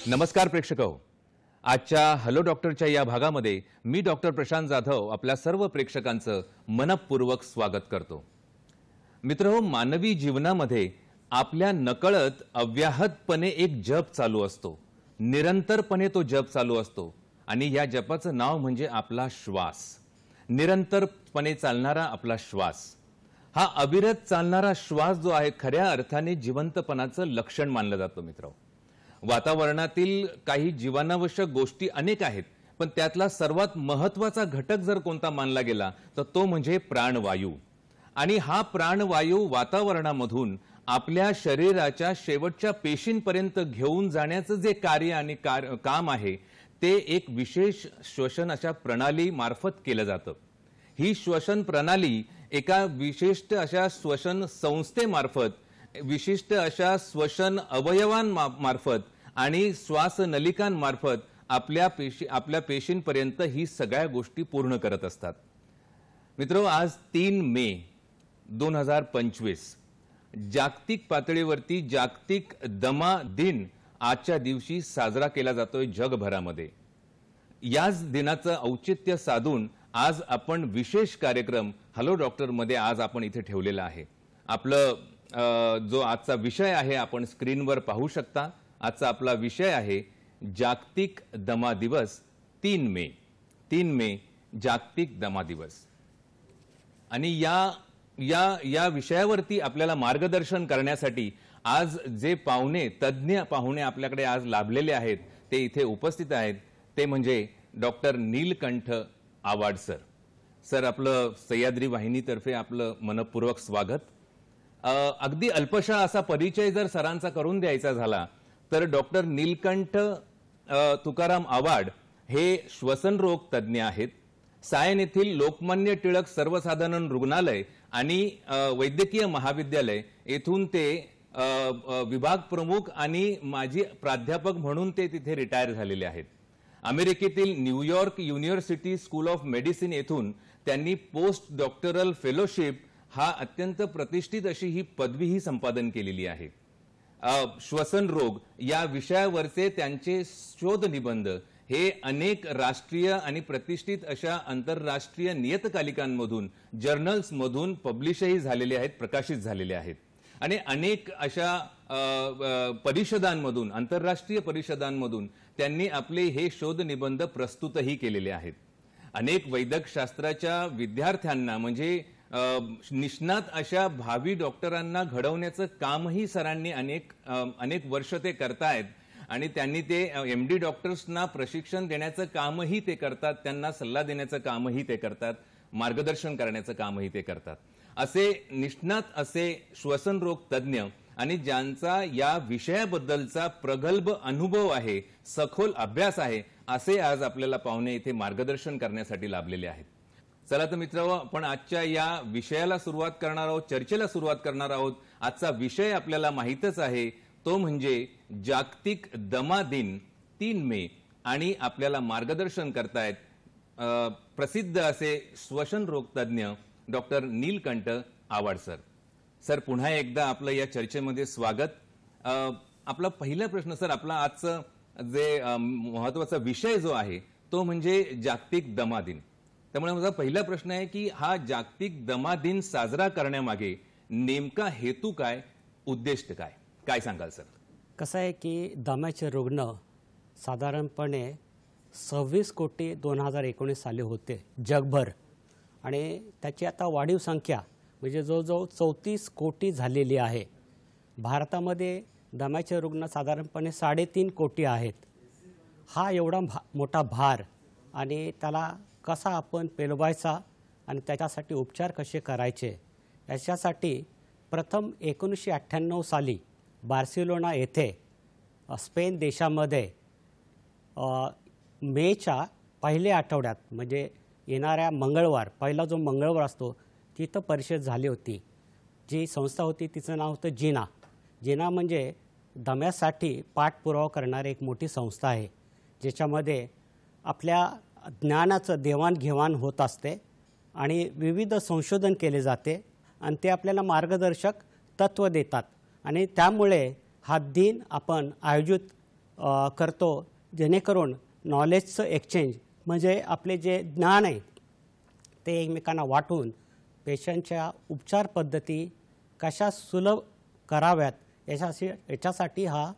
नमस्कार प्रेक्षको, आजच्या हॅलो डॉक्टरच्या या भागामध्ये मी डॉक्टर प्रशांत जाधव आपल्या सर्व प्रेक्षकांचं मनपूर्वक स्वागत करतो। मित्रहो, मानवी जीवनामध्ये आपल्या नकळत अव्याहतपणे एक जप चालू असतो, निरंतरपणे तो जप चालू असतो आणि या जपाचं नाव म्हणजे आपला श्वास। निरंतरपणे चालणारा आपला श्वास, हा अविरत चालणारा श्वास जो आहे खऱ्या अर्थाने जिवंतपणाचं लक्षण मानलं जातं। मित्रहो, वातावरणातील काही जीवनावश्यक गोष्टी अनेक आहेत, पण त्यातला सर्वात महत्त्वाचा घटक जर कोणता मानला गेला तर तो म्हणजे प्राणवायू। आणि हा प्राणवायू वातावरणामधून आपल्या शरीराच्या शेवटच्या पेशींपर्यंत घेऊन जाण्याचं जे कार्य आणि काम आहे ते एक विशेष श्वसन अशा प्रणाली मार्फत केलं जातं। ही श्वसन प्रणाली एका विशिष्ट अशा श्वसन संस्थेमार्फत, विशिष्ट अशा श्वसन अवयवांमार्फत आणि श्वासनलिकांमार्फत आपल्या पेशींपर्यंत ही सगळ्या गोष्टी पूर्ण करत असतात। मित्रो, आज 3 मे 2025 जागतिक पातळीवरती जागतिक दमा दिन आजच्या दिवशी साजरा केला जातोय जगभरामध्ये। याच दिनाचं औचित्य साधून आज आपण विशेष कार्यक्रम हॅलो डॉक्टर मध्ये आज आपण इथे ठेवलेला आहे। आपलं जो आजचा विषय आहे आपण स्क्रीनवर पाहू शकता। आजचा आपला विषय आहे जागतिक दमा दिवस 3 मे। 3 मे जागतिक दमा दिवस। आणि या विषयावरती आपल्याला मार्गदर्शन करण्यासाठी आज जे तज्ञ पाहुणे आपल्याकडे आज लाभलेले आहेत ते इथे उपस्थित आहेत, ते म्हणजे डॉक्टर नीलकंठ आवाड सर। सर, आपलं सह्याद्री वाहिनीतर्फे आपलं मनपूर्वक स्वागत। अगदी अल्पशा असा परिचय जर सरांचा करून द्यायचा झाला तर डॉक्टर नीलकंठ तुकाराम आवाड हे श्वसन रोग तज्ञ आहेत। सायन येथील लोकमान्य टिळक सर्वसाधारण रुग्णालय आणि वैद्यकीय महाविद्यालय येथून ते विभाग प्रमुख आणि माजी प्राध्यापक म्हणून ते तिथे रिटायर झालेले आहेत। अमेरिकेतील New York university school of medicine येथून त्यांनी पोस्ट डॉक्टरल फेलोशिप हा अत्यंत प्रतिष्ठित अशी ही पदवीही संपादन केलेली आहे। श्वसन रोग या विषयावरचे त्यांचे शोध निबंध हे अनेक राष्ट्रीय आणि प्रतिष्ठित अशा आंतरराष्ट्रीय नियतकालिकांमधून, जर्नल्समधून पब्लिशही झालेले आहेत, प्रकाशित झालेले आहेत। आणि अनेक अशा परिषदांमधून, आंतरराष्ट्रीय परिषदांमधून त्यांनी आपले हे शोध निबंध प्रस्तुतही केलेले आहेत। अनेक वैद्यक शास्त्राच्या विद्यार्थ्यांना म्हणजे निष्णात अशा भावी डॉक्टरांना घडवण्याचं कामही सरांनी अनेक वर्ष ते करतायत आणि त्यांनी ते एमडी डॉक्टर्सना प्रशिक्षण देण्याचं कामही ते करतात, त्यांना सल्ला देण्याचं कामही ते करतात, मार्गदर्शन करण्याचं कामही ते करतात। असे निष्णात असे श्वसन रोग तज्ञ आणि ज्यांचा या विषयाबद्दलचा प्रगल्भ अनुभव आहे, सखोल अभ्यास आहे, असे आज आपल्याला पाहुणे इथे मार्गदर्शन करण्यासाठी लाभलेले आहेत। चला तर मित्रांनो, आपण आजच्या या विषयाला सुरुवात करणार आहोत, चर्चेला सुरुवात करणार आहोत। आजचा विषय आपल्याला माहितच आहे, तो म्हणजे जागतिक दमा दिन 3 मे आणि आपल्याला मार्गदर्शन करतायत प्रसिद्ध असे श्वसन रोग तज्ञ डॉक्टर नीलकंठ आवाड सर। सर, पुन्हा एकदा आपलं या चर्चेमध्ये स्वागत। आपला पहिला प्रश्न सर, आपला आजचा जे महत्त्वाचा विषय जो आहे तो म्हणजे जागतिक दमा दिन। त्यामुळे माझा पहिला प्रश्न आहे की हा जागतिक दमा दिन साजरा करण्यामागे नेमका हेतू काय, उद्दिष्ट काय सांगाल सर? कसं आहे की दम्याचे रुग्ण साधारणपणे 26 कोटी 2019 साली होते जगभर आणि त्याची आता वाढीव संख्या म्हणजे जवळजवळ 34 कोटी झालेली आहे। भारतामध्ये दम्याचे रुग्ण साधारणपणे 3.5 कोटी आहेत। हा एवढा मोठा भार आणि त्याला कसा आपण पेलवायचा आणि त्याच्यासाठी उपचार कसे करायचे याच्यासाठी प्रथम 1998 साली बार्सिलोना येथे स्पेन देशामध्ये मेच्या पहिल्या आठवड्यात म्हणजे येणाऱ्या मंगळवार, पहिला जो मंगळवार असतो तिथं परिषद झाली होती। जी संस्था होती तिचं नाव होतं जिना। जिना म्हणजे दम्यासाठी पाठपुरावा करणारी एक मोठी संस्था आहे, ज्याच्यामध्ये आपल्या ज्ञानाचं देवाणघेवाण होत असते आणि विविध संशोधन केले जाते आणि ते आपल्याला मार्गदर्शक तत्व देतात आणि त्यामुळे हा दिन आपण आयोजित करतो, जेणेकरून नॉलेजचं एक्सचेंज म्हणजे आपले जे ज्ञान आहे ते एकमेकांना वाटून पेशंटच्या उपचार पद्धती कशा सुलभ कराव्यात याच्यासाठी हा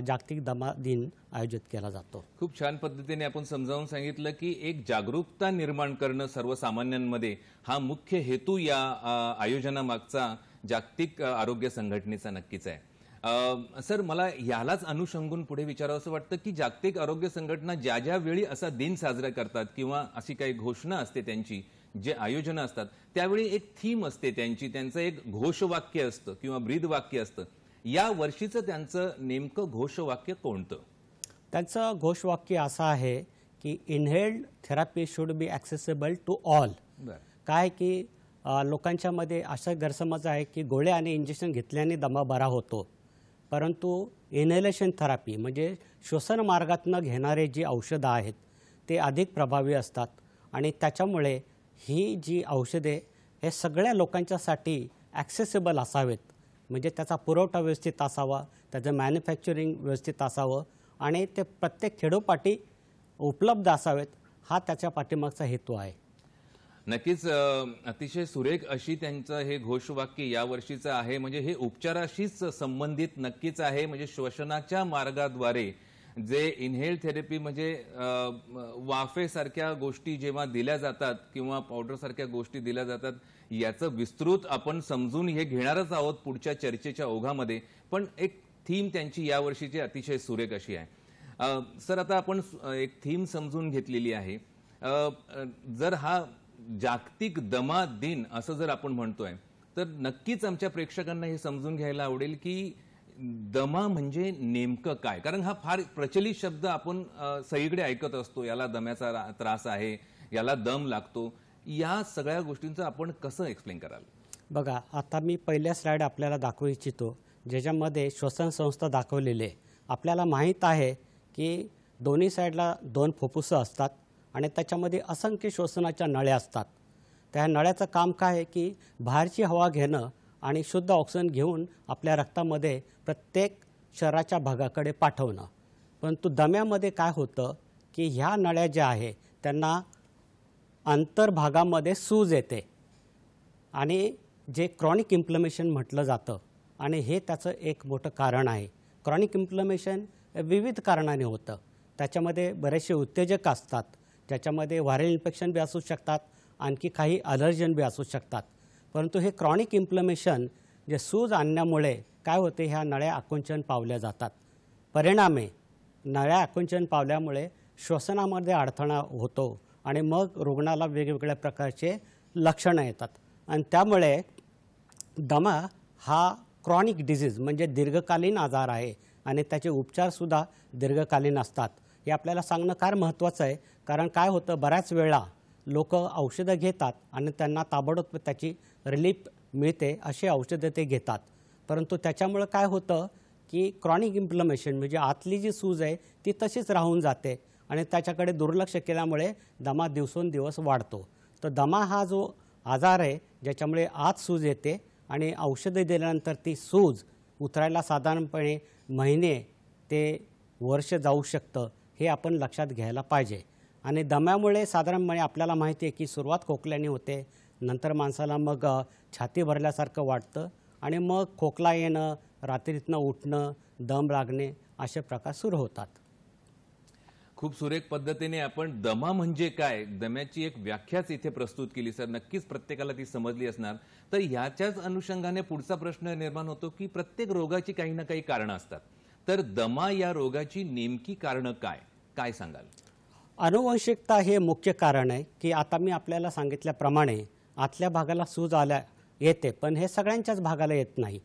जागतिक दमा दिन आयोजित केला जातो. खूप छान पद्धतीने आपण समजावून सांगितलं की एक जागरूकता निर्माण करणं सर्वसामान्यांमध्ये हा मुख्य हेतू या आयोजनामागचा जागतिक आरोग्य संघटनेचा नक्कीच आहे. सर, मला यालाच अनुषंगून पुढे विचारावं असं वाटतं की जागतिक आरोग्य संघटना ज्या ज्या वेळी असा दिन साजरा करतात किंवा अशी काही घोषणा असते त्यांची, जे आयोजन असतात त्यावेळी एक थीम असते त्यांचं एक घोषवाक्य असतं किंवा ब्रीदवाक्य असतं. या वर्षीचं त्यांचं नेमकं घोषवाक्य कोणतं? त्यांचं घोषवाक्य असं आहे की inhaled therapy should be accessible to all. काय की लोकांच्या मध्ये असा गैरसमज आहे की गोळ्या आणि इंजेक्शन घेतल्याने दमा बरा होतो, परंतु इनहेलेशन थेरपी म्हणजे श्वसन मार्गातून घेणारे जी औषधं आहेत ते अधिक प्रभावी असतात आणि त्याच्यामुळे ही जी औषधे हे सगळ्या लोकांच्यासाठी ॲक्सेसिबल असावेत. म्हणजे त्याचा पुरवठा व्यवस्थित असावा, त्याचं मॅन्युफॅक्चरिंग व्यवस्थित असावं आणि ते प्रत्येक खेडोपाठी उपलब्ध असावेत, हा त्याच्या पाठीमागचा हेतू आहे. नक्कीच अतिशय सुरेख अशी त्यांचं हे घोषवाक्य या वर्षीचं आहे. म्हणजे हे उपचाराशीच संबंधित नक्कीच आहे. म्हणजे श्वसनाच्या मार्गाद्वारे जे इनहेल थेरपी म्हणजे वाफेसारख्या गोष्टी जेव्हा दिल्या जातात किंवा पावडरसारख्या गोष्टी दिल्या जातात, याचं विस्तृत आपण समजून हे घेणारच आहोत पुढच्या चर्चेच्या ओघामध्ये. पण एक थीम त्यांची या वर्षीची अतिशय सुरेख अशी आहे. सर, आता आपण एक थीम समजून घेतलेली आहे. जर हा जागतिक दमा दिन असं जर आपण म्हणतोय तर नक्कीच आमच्या प्रेक्षकांना हे समजून घ्यायला आवडेल की दमा म्हणजे नेमकं काय. कारण हा फार प्रचलित शब्द आपण सगळीकडे ऐकत असतो. याला दम्याचा त्रास आहे, याला दम लागतो. या सगळ्या गोष्टींचं आपण कसं एक्सप्लेन कराल? बघा, आता मी पहिल्या स्लाइड आपल्याला दाखवू इच्छितो ज्याच्यामध्ये श्वसन संस्था दाखवलेली आहे. आपल्याला माहीत आहे की दोन्ही साईडला 2 फुफ्फुसं असतात आणि त्याच्यामध्ये असंख्य श्वसनाच्या नळ्या असतात. त्या नळ्याचं काम काय आहे की बाहेरची हवा घेणं आणि शुद्ध ऑक्सिजन घेऊन आपल्या रक्तामध्ये प्रत्येक शरीराच्या भागाकडे पाठवणं. परंतु दम्यामध्ये काय होतं की ह्या नळ्या ज्या आहे त्यांना अंतर्भागामध्ये सूज येते आणि जे क्रॉनिक इन्फ्लमेशन म्हटलं जातं आणि हे त्याचं एक मोठं कारण आहे. क्रॉनिक इन्फ्लमेशन विविध कारणाने होतं. त्याच्यामध्ये बरेचसे उत्तेजक असतात, ज्याच्यामध्ये व्हायरल इन्फेक्शन बी असू शकतात, आणखी काही अलर्जन बी असू शकतात. परंतु हे क्रॉनिक इन्फ्लमेशन जे सूज आणण्यामुळे काय होते, ह्या नळ्या आकुंचन पावल्या जातात. परिणामी नळ्या आकुंचन पावल्यामुळे श्वसनामध्ये अडथळा होतो आणि मग रुग्णाला वेगवेगळ्या प्रकारचे लक्षणं येतात आणि त्यामुळे दमा हा क्रॉनिक डिझीज म्हणजे दीर्घकालीन आजार आहे आणि त्याचे उपचारसुद्धा दीर्घकालीन असतात. हे आपल्याला सांगणं फार महत्त्वाचं आहे. कारण काय होतं, बऱ्याच वेळा लोक औषधं घेतात आणि त्यांना ताबडतोब त्याची रिलीफ मिळते, अशी औषधं ते घेतात. परंतु त्याच्यामुळे काय होतं की क्रॉनिक इन्फ्लमेशन म्हणजे आतली जी सूज आहे ती तशीच राहून जाते आणि त्याच्याकडे दुर्लक्ष केल्यामुळे दमा दिवसेंदिवस वाढतो. तर दमा हा जो आजार आहे ज्याच्यामुळे आत सूज येते आणि औषधं दिल्यानंतर ती सूज उतरायला साधारणपणे महिने ते वर्ष जाऊ शकतं, हे आपण लक्षात घ्यायला पाहिजे. आणि दम्यामुळे साधारणपणे आपल्याला माहिती आहे की सुरुवात खोकल्याने होते, नंतर माणसाला मग छाती भरल्यासारखं वाटतं आणि मग खोकला येणं, रात्रीतनं उठणं, दम लागणे असे प्रकार सुरू होतात. खूप सुरेख पद्धतीने आपण दमा म्हणजे काय, दम्याची एक व्याख्याच इथे प्रस्तुत केली. सर, नक्कीच प्रत्येकाला ती समजली असणार. तर याच्याच अनुषंगाने पुढचा प्रश्न निर्माण होतो की प्रत्येक रोगाची काही ना काही कारणं असतात. तर दमा या रोगाची नेमकी कारणं काय काय सांगाल? अनुवंशिकता हे मुख्य कारण आहे की आता मी आपल्याला सांगितल्याप्रमाणे आतल्या भागाला सूज येते, पण हे सगळ्यांच्याच भागाला येत नाही.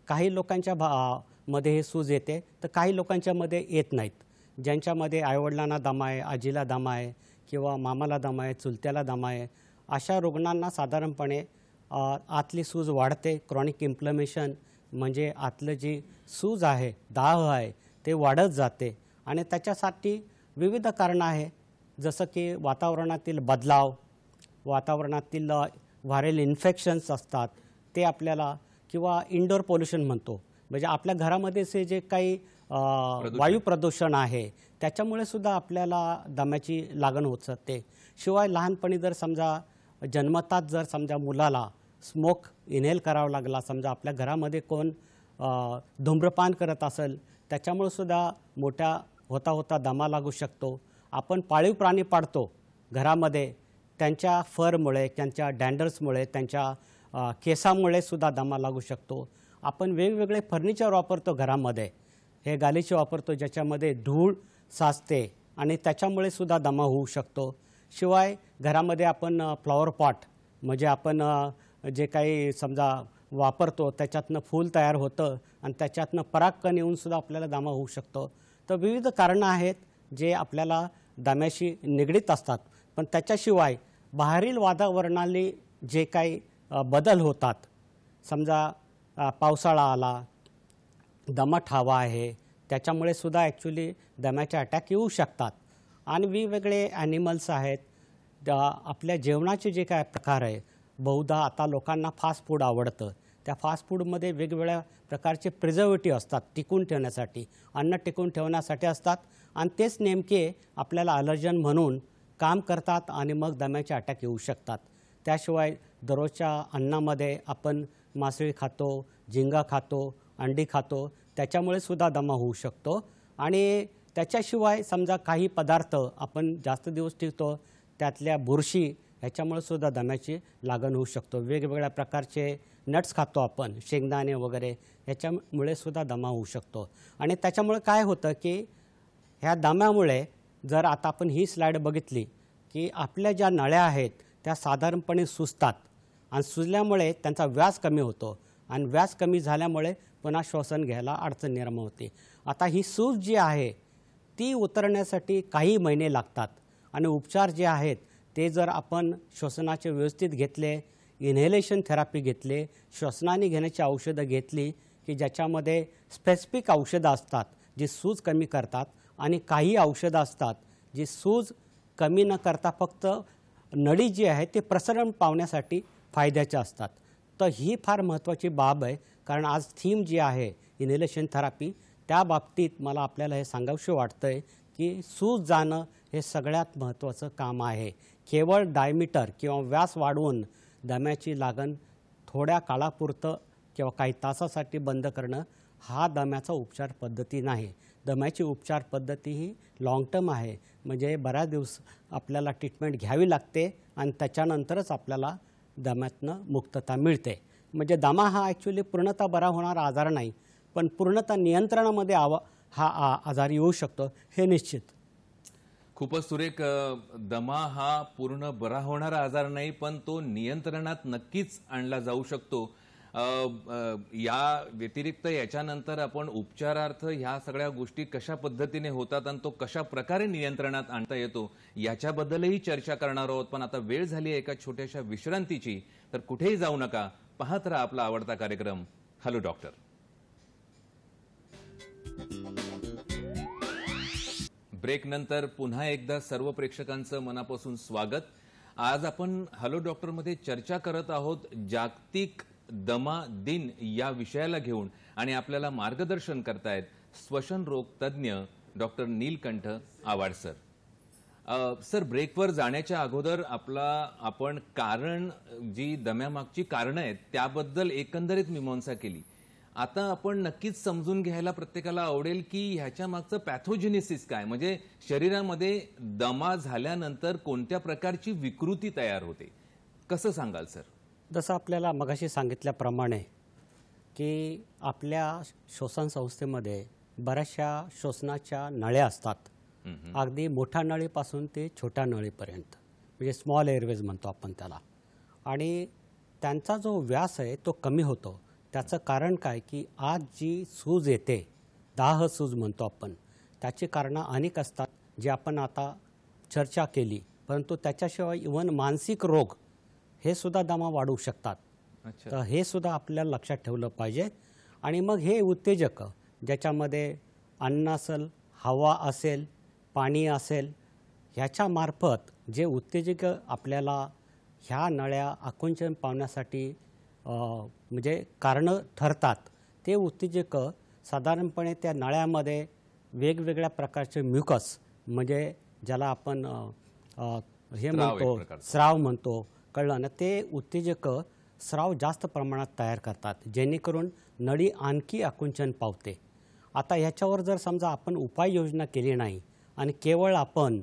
काही लोकांच्या मध्ये हे सूज येते तर काही लोकांच्या मध्ये येत नाहीत. ज्यांच्यामध्ये आईवडिलांना दमा आहे, आजीला दमा आहे किंवा मामाला दमा आहे, चुलत्याला दमा आहे, अशा रुग्णांना साधारणपणे आतली सूज वाढते. क्रॉनिक इन्फ्लमेशन म्हणजे आतलं जी सूज आहे, दाह आहे, ते वाढत जाते आणि त्याच्यासाठी विविध कारणं आहे. जसं की वातावरणातील बदलाव, वातावरणातील व्हायरल इन्फेक्शन्स असतात ते आपल्याला, किंवा इंडोर पोल्युशन म्हणतो, म्हणजे आपल्या घरामध्येचे जे काही वायू प्रदूषण आहे त्याच्यामुळे सुद्धा आपल्याला दम्याची लागण होत असते. शिवाय लहानपणी जर समजा जन्मताच जर समजा मुलाला स्मोक इनहेल करावा लागला, समजा आपल्या घरामध्ये कोण धूम्रपान करत असेल त्याच्यामुळे सुद्धा मोठ्या होता होता दमा लागू शकतो. आपण पाळीव प्राणी पाळतो घरामध्ये, त्यांच्या फरमुळे, त्यांच्या डँडर्समुळे, त्यांच्या केसामुळे सुद्धा दमा लागू शकतो. आपण वेगवेगळे फर्निचर वापरतो घरामध्ये, हे गालिचे वापरतो ज्याच्यामध्ये धूळ साचते आणि त्याच्यामुळे सुद्धा दमा होऊ शकतो. शिवाय घरामध्ये आपण फ्लॉवर पॉट म्हणजे आपण जे काही समजा वापरतो त्याच्यातनं फूल तयार होतं आणि त्याच्यातनं परागकण येऊन सुद्धा आपल्याला दमा होऊ शकतो. तर विविध कारणं आहेत जे आपल्याला दम्याशी निगडीत असतात. पण त्याच्याशिवाय बाहेरील वातावरणाने जे काही बदल होतात, समजा पावसाळा आला, दमट हवा आहे, त्याच्यामुळे सुद्धा ॲक्च्युली दम्याचे अटॅक येऊ शकतात. आणि वेगवेगळे ॲनिमल्स आहेत, आपल्या जेवणाचे जे काय प्रकार आहे, बहुधा आता लोकांना फास्ट फूड आवडतं, त्या फास्ट फूडमध्ये वेगवेगळ्या प्रकारचे प्रिझर्वेटिव्ह असतात टिकून ठेवण्यासाठी, अन्न टिकून ठेवण्यासाठी असतात आणि तेच नेमके आपल्याला ॲलर्जन म्हणून काम करतात आणि मग दम्याचे अटॅक येऊ शकतात. त्याशिवाय दररोजच्या अन्नामध्ये आपण मासळी खातो, झिंगा खातो, अंडी खातो, त्याच्यामुळे सुद्धा दमा होऊ शकतो. आणि त्याच्याशिवाय समजा काही पदार्थ आपण जास्त दिवस टिकतो, त्यातल्या बुरशी ह्याच्यामुळे सुद्धा दम्याची लागण होऊ शकतो. वेगवेगळ्या प्रकारचे नट्स खातो आपण, शेंगदाणे वगैरे, ह्याच्यामुळे सुद्धा दमा होऊ शकतो. आणि त्याच्यामुळे काय होतं की ह्या दम्यामुळे जर आता आपण ही स्लाईड बघितली की आपल्या ज्या नळ्या आहेत त्या साधारणपणे सुजतात आणि सुजल्यामुळे त्यांचा व्यास कमी होतो आणि व्यास कमी झाल्यामुळे पुन्हा श्वसन घ्यायला अडचण निर्माण होते. आता ही सूज जी आहे ती उतरण्यासाठी काही महिने लागतात आणि उपचार जे आहेत ते जर आपण श्वसनाचे व्यवस्थित घेतले, इन्हेलेशन थेरपी घेतले, श्वसनाने घेण्याची औषधं घेतली की ज्याच्यामध्ये स्पेसिफिक औषधं असतात जी सूज कमी करतात आणि काही औषधं असतात जी सूज कमी न करता फक्त नळी जी आहे ते प्रसरण पावण्यासाठी फायद्याचे असतात. तर ही फार महत्त्वाची बाब आहे, कारण आज थीम जी आहे इन्हेलेशन थेरपी, त्या बाबतीत मला आपल्याला हे सांगावंसं वाटतं आहे की सूज जाणं हे सगळ्यात महत्त्वाचं काम आहे. केवळ डायमीटर किंवा व्यास वाढवून दम्याची लागण थोड्या काळापुरतं किंवा काही तासासाठी बंद करणं हा दम्याचा उपचार पद्धती नाही. दम्याची उपचार पद्धती ही लाँग टर्म आहे, म्हणजे बऱ्याच दिवस आपल्याला ट्रीटमेंट घ्यावी लागते आणि त्याच्यानंतरच आपल्याला दम्यातनं मुक्तता मिळते. म्हणजे दमा हा ॲक्च्युली पूर्णतः बरा होणारा आजार नाही, पण पूर्णतः नियंत्रणामध्ये हा आजार येऊ शकतो हे निश्चित. खूपच सुरेख. दमा हा पूर्ण बरा होणारा आजार नाही, पण तो नियंत्रणात नक्कीच आणला जाऊ शकतो. या व्यतिरिक्त याच्यानंतर आपण उपचारार्थ ह्या सगळ्या गोष्टी कशा पद्धतीने होतात आणि तो कशा प्रकारे नियंत्रणात आणता येतो याच्याबद्दलही चर्चा करणार आहोत. पण आता वेळ झाली आहे एका छोट्याशा विश्रांतीची, तर कुठेही जाऊ नका, पाहत राहा आपला आवडता कार्यक्रम हॅलो डॉक्टर. ब्रेक नंतर पुन्हा एकदा सर्व प्रेक्षकांचं मनापासून स्वागत. आज आपण हॅलो डॉक्टरमध्ये चर्चा करत आहोत जागतिक दमा दिन या विषयाला घेऊन, आणि आपल्याला मार्गदर्शन करतायत श्वसन रोग तज्ज्ञ डॉक्टर नीलकंठ आवाड सर. सर, ब्रेकवर जाण्याच्या अगोदर आपण कारण जी दम्यामागची कारणं आहेत त्याबद्दल एकंदरीत मीमांसा केली. आता आपण नक्कीच समजून घ्यायला प्रत्येकाला आवडेल की ह्याच्या मागचं पॅथोजेनेसिस काय, म्हणजे शरीरामध्ये दमा झाल्यानंतर कोणत्या प्रकारची विकृती तयार होते, कसं सांगाल सर? जसं आपल्याला मगाशी सांगितल्याप्रमाणे की आपल्या श्वसन संस्थेमध्ये बऱ्याचशा श्वसनाच्या नळ्या असतात, अगदी मोठ्या नळीपासून ते छोट्या नळीपर्यंत, म्हणजे स्मॉल एअरवेज म्हणतो आपण त्याला. आणि त्यांचा जो व्यास आहे तो कमी होतो. त्याचं कारण काय की आज जी सूज येते, दाह सूज म्हणतो आपण, त्याची कारणं अनेक असतात जे आपण आता चर्चा केली. परंतु त्याच्याशिवाय इव्हन मानसिक रोग हे सुद्धा दमा वाढवू शकतात. तर हे सुद्धा आपल्याला लक्षात ठेवलं पाहिजे. आणि मग हे उत्तेजक ज्याच्यामध्ये अन्न असेल, हवा असेल, पाणी असेल, ह्याच्यामार्फत जे उत्तेजक आपल्याला ह्या नळ्या आकुंचन पावण्यासाठी म्हणजे कारणं ठरतात, ते उत्तेजक साधारणपणे त्या नळ्यामध्ये वेगवेगळ्या प्रकारचे म्युकस म्हणजे ज्याला आपण हे म्हणतो स्राव म्हणतो, कळलं ना, ते उत्तेजक स्राव जास्त प्रमाणात तयार करतात जेणेकरून नळी आणखी आकुंचन पावते. आता ह्याच्यावर जर समजा आपण उपाययोजना केली नाही आणि केवळ आपण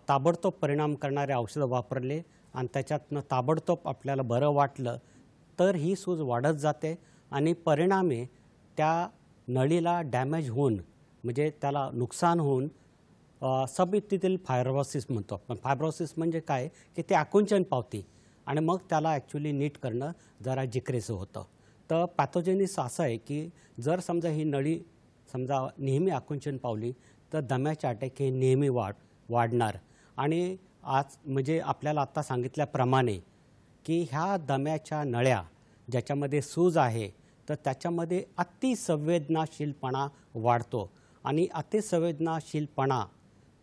ताबडतोब परिणाम करणारे औषधं वापरले आणि त्याच्यातनं ताबडतोब आपल्याला बरं वाटलं तर ही सूज वाढत जाते आणि परिणामी त्या नळीला डॅमेज होऊन म्हणजे त्याला नुकसान होऊन सबइथियल फायब्रोसिस म्हणतो आपण. फायब्रोसिस म्हणजे काय की ते आकुंचन पावते आणि मग त्याला ॲक्च्युली नीट करणं जरा जिकरीचं होतं. तर पॅथोजेनिस असं आहे की जर समजा ही नळी समजा नेहमी आकुंचन पावली तर दम्याचे अटॅक हे नेहमी वाढणार. आणि आज म्हणजे आपल्याला आत्ता सांगितल्याप्रमाणे की ह्या दम्याच्या नळ्या ज्याच्यामध्ये सूज आहे तर त्याच्यामध्ये अतिसंवेदनाशीलपणा वाढतो आणि अतिसंवेदनाशीलपणा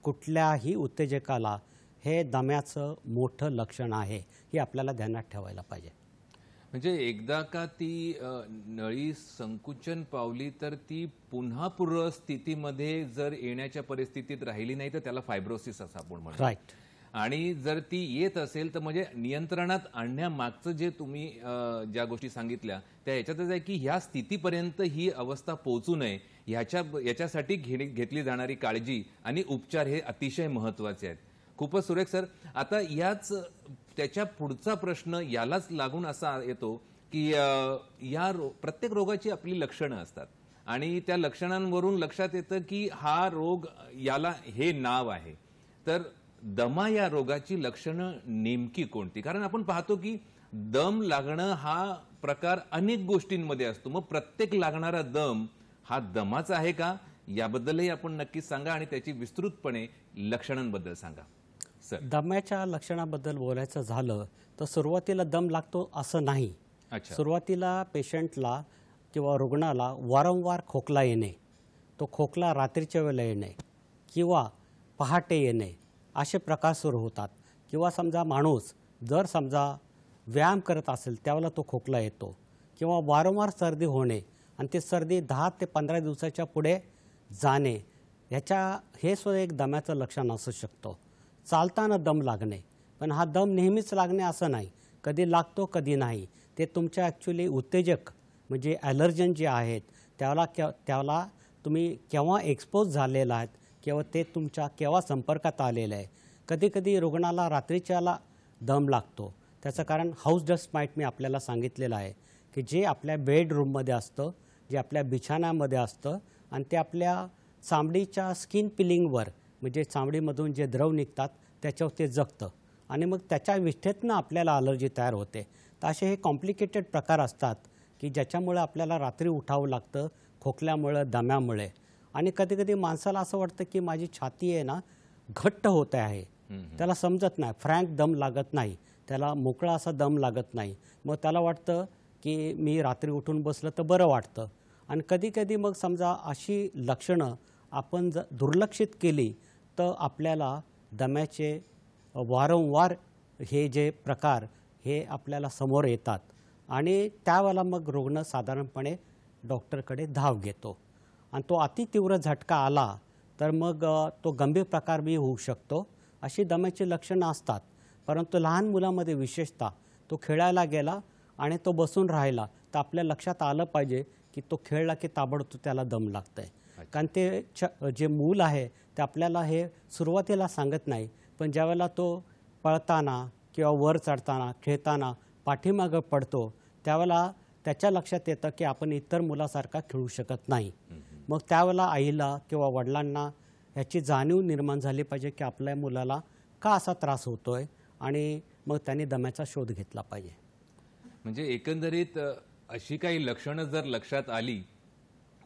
कुठल्याही उत्तेजकाला हे दम्याचं मोठं लक्षण आहे, हे आपल्याला ध्यानात ठेवायला पाहिजे. म्हणजे एकदा का ती नळी संकुचन पावली तर ती पुन्हा पूर्व स्थितीमध्ये जर येण्याच्या परिस्थितीत राहिली नाही तर त्याला फायब्रोसिस असं आपण म्हणतो. राईट. आणि जर ती येत असेल तर म्हणजे नियंत्रणात आणण्यामागचं जे तुम्ही ज्या गोष्टी सांगितल्या त्या याच्यातच आहे की ह्या स्थितीपर्यंत ही अवस्था पोहोचू नये याच्यासाठी घेतली जाणारी काळजी आणि उपचार हे अतिशय महत्त्वाचे आहेत. खूपच सुरेख सर. आता त्याच्या पुढचा प्रश्न यालाच लागून असा येतो की प्रत्येक रोगाची आपली लक्षणं असतात आणि त्या लक्षणांवरून लक्षात येतं की हा रोग याला हे नाव आहे. तर दमा या रोगाची लक्षणं नेमकी कोणती? कारण आपण पाहतो की दम लागणं हा प्रकार अनेक गोष्टींमध्ये असतो. मग प्रत्येक लागणारा दम हा दमाचा आहे का याबद्दलही आपण नक्कीच सांगा आणि त्याची विस्तृतपणे लक्षणांबद्दल सांगा. सर, दम्याच्या लक्षणाबद्दल बोलायचं झालं तर सुरुवातीला दम लागतो असं नाही. सुरुवातीला पेशंटला किंवा रुग्णाला वारंवार खोकला येणे, तो खोकला रात्रीच्या वेळेला येणे किंवा पहाटे येणे असे प्रकार सुरू होतात. किंवा समजा माणूस जर समजा व्यायाम करत असेल त्यावेळेला तो खोकला येतो किंवा वारंवार सर्दी होणे आणि ती सर्दी 10 ते 15 दिवसाच्या पुढे जाणे हे सुद्धा एक दम्याचं लक्षण असू शकतो. चालताना दम लागणे, पण हा दम नेहमीच लागणे असं नाही, कधी लागतो कधी नाही. ते तुमच्या ॲक्च्युली उत्तेजक म्हणजे ॲलर्जन जे आहेत त्याला तुम्ही केव्हा एक्सपोज झालेला आहेत किंवा ते तुमच्या केव्हा संपर्कात आलेलं आहे. कधीकधी रुग्णाला रात्रीच्याला दम लागतो, त्याचं कारण हाऊस डस्ट माईट मी आपल्याला सांगितलेलं आहे की जे आपल्या बेडरूममध्ये असतं, जे आपल्या बिछाण्यामध्ये असतं आणि ते आपल्या चामडीच्या स्किन पिलिंगवर म्हणजे चामडीमधून जे द्रव निघतात त्याच्यावर ते जगतं आणि मग त्याच्या विष्ठेतनं आपल्याला ॲलर्जी तयार होते. तर असे हे कॉम्प्लिकेटेड प्रकार असतात की ज्याच्यामुळे आपल्याला रात्री उठावं लागतं खोकल्यामुळं, दम्यामुळे. आणि कधीकधी माणसाला असं वाटतं की माझी छाती आहे ना घट्ट होत आहे, त्याला समजत नाही, फ्रँक दम लागत नाही, त्याला मोकळा असा दम लागत नाही. मग त्याला वाटतं की मी रात्री उठून बसलं तर बरं वाटतं. आणि कधीकधी मग समजा अशी लक्षणं आपण जर दुर्लक्षित केली तर आपल्याला दम्याचे वारंवार हे जे प्रकार हे आपल्याला समोर येतात आणि त्यावेळेला मग रुग्ण साधारणपणे डॉक्टरकडे धाव घेतो. आणि तो अतितीव्र झटका आला तर मग तो गंभीर प्रकार बी होऊ शकतो. अशी दम्याची लक्षणं असतात. परंतु लहान मुलामध्ये विशेषतः तो खेळायला गेला आणि तो बसून राहिला तर आपल्या लक्षात आलं पाहिजे की तो खेळला की ताबडतोब त्याला दम लागतं आहे. कारण ते जे मूल आहे ते आपल्याला हे सुरुवातीला सांगत नाही, पण ज्यावेळेला तो पळताना किंवा वर चढताना खेळताना पाठीमागं पडतो त्यावेळेला त्याच्या लक्षात येतं की आपण इतर मुलासारखा खेळू शकत नाही. मग त्यावेळेला आईला किंवा वडिलांना ह्याची जाणीव निर्माण झाली पाहिजे की आपल्या मुलाला का असा त्रास होतोय आणि मग त्यांनी दम्याचा शोध घेतला पाहिजे. म्हणजे एकंदरीत अशी काही लक्षणं जर लक्षात आली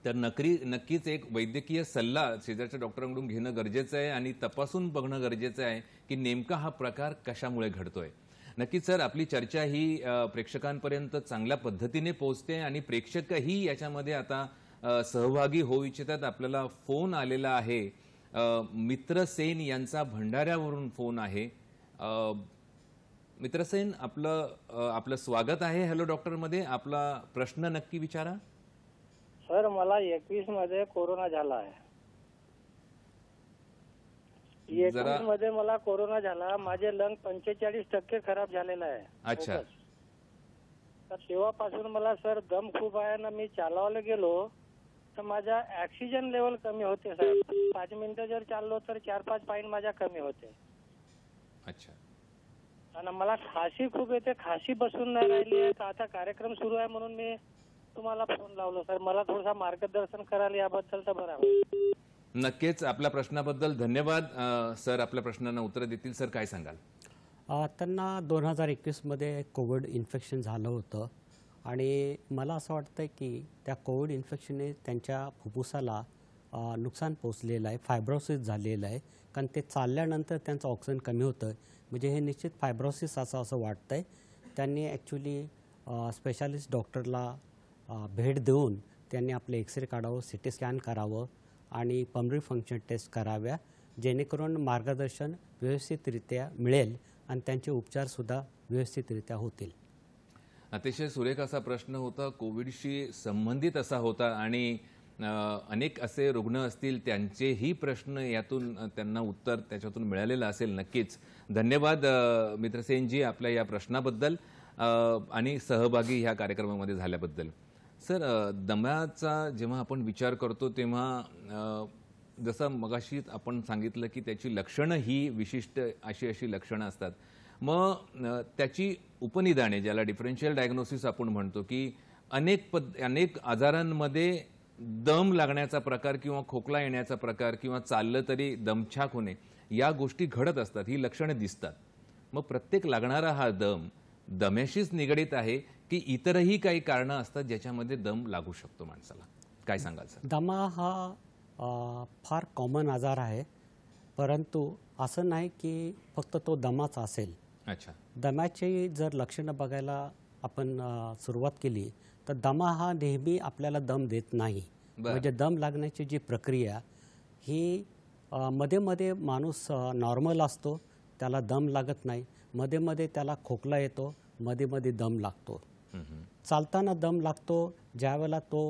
तर नक्कीच एक वैद्यकीय सल्ला शेजारच्या डॉक्टरांकडून घेणं गरजेचं आहे आणि तपासून बघणं गरजेचं आहे की नेमका हा प्रकार कशामुळे घडतोय. नक्कीच सर, आपली चर्चा ही प्रेक्षकांपर्यंत चांगल्या पद्धतीने पोहोचते आणि प्रेक्षकही याच्यामध्ये आता सहभागी होऊ इच्छितात. आपल्याला फोन आलेला आहे, मित्र सेन यांचा भंडाऱ्यावरून फोन आहे. मित्र सेन, आपलं स्वागत आहे हॅलो डॉक्टरमध्ये. आपला प्रश्न नक्की विचारा. सर मला 21 मध्ये कोरोना झाला आहे. 21 मध्ये मला कोरोना झाला. माझे लंग 45% खराब झालेला आहे. अच्छा. तर तेव्हापासून मला सर दम खूप आहे ना. मी चालवायला गेलो तर माझा ऑक्सिजन लेवल कमी होते सर. 5 मिनिटं जर चाललो तर 4-5 पॉईंट माझ्या कमी होते. अच्छा. आणि मला खासी खूप येते. खासी बसून नाही राहिली आहे. आता कार्यक्रम सुरू आहे म्हणून मी तुम्हाला फोन लावलो सर. मला थोडंसं मार्गदर्शन कराल याबद्दल तर बरं होईल. नक्कीच. आपल्या प्रश्नाबद्दल धन्यवाद. सर आपल्या प्रश्नांना उत्तर देतील. सर काय सांगाल? त्यांना 2021 मध्ये कोविड इन्फेक्शन झालं होतं आणि मला असं वाटतं की त्या कोविड इन्फेक्शनने त्यांच्या फुफ्फुसाला नुकसान पोचलेलं आहे, फायब्रोसिस झालेलं आहे. कारण ते चालल्यानंतर त्यांचं ऑक्सिजन कमी होतं. म्हणजे हे निश्चित फायब्रोसिस असं वाटतं आहे. त्यांनी ॲक्च्युली स्पेशालिस्ट डॉक्टरला भेट देऊन त्यांनी आपले एक्सरे काढावं, CT स्कॅन करावं आणि पल्मनरी फंक्शन टेस्ट कराव्या, जेणेकरून मार्गदर्शन व्यवस्थितरित्या मिळेल आणि त्यांचे उपचारसुद्धा व्यवस्थितरित्या होतील. अतिशय सुरेख असा प्रश्न होता, कोविडशी संबंधित असा होता आणि अनेक असे रुग्ण असतील त्यांचेही प्रश्न यातून त्यांना उत्तर त्याच्यातून मिळालेलं असेल. नक्कीच धन्यवाद मित्रसेनजी आपल्या या प्रश्नाबद्दल आणि सहभागी ह्या कार्यक्रमामध्ये झाल्याबद्दल. सर दम्याचा जेव्हा आपण विचार करतो तेव्हा जसं मगाशी आपण सांगितलं की त्याची लक्षणं ही विशिष्ट अशी लक्षणं असतात. मग त्याची उपनिदाने ज्याला डिफरन्शियल डायग्नोसिस आपण म्हणतो की अनेक आजारांमध्ये दम लागण्याचा प्रकार किंवा खोकला येण्याचा प्रकार किंवा चाललं तरी दमछाक होणे या गोष्टी घडत असतात, ही लक्षणं दिसतात. मग प्रत्येक लागणारा हा दम्याशीच निगडित आहे की इतरही काही कारणं असतात ज्याच्यामध्ये दम लागू शकतो माणसाला? काय सांगाल सर? दमा हा फार कॉमन आजार आहे, परंतु असं नाही की फक्त तो दमाच असेल. अच्छा. दम्याची जर लक्षणं बघायला आपण सुरुवात केली तर दमा हा नेहमी आपल्याला दम देत नाही. म्हणजे दम लागण्याची जी प्रक्रिया ही मध्ये मध्ये माणूस नॉर्मल असतो, त्याला दम लागत नाही. मध्ये मध्ये त्याला खोकला येतो, मध्ये मध्ये दम लागतो. चालताना दम लागतो ज्यावेळेला तो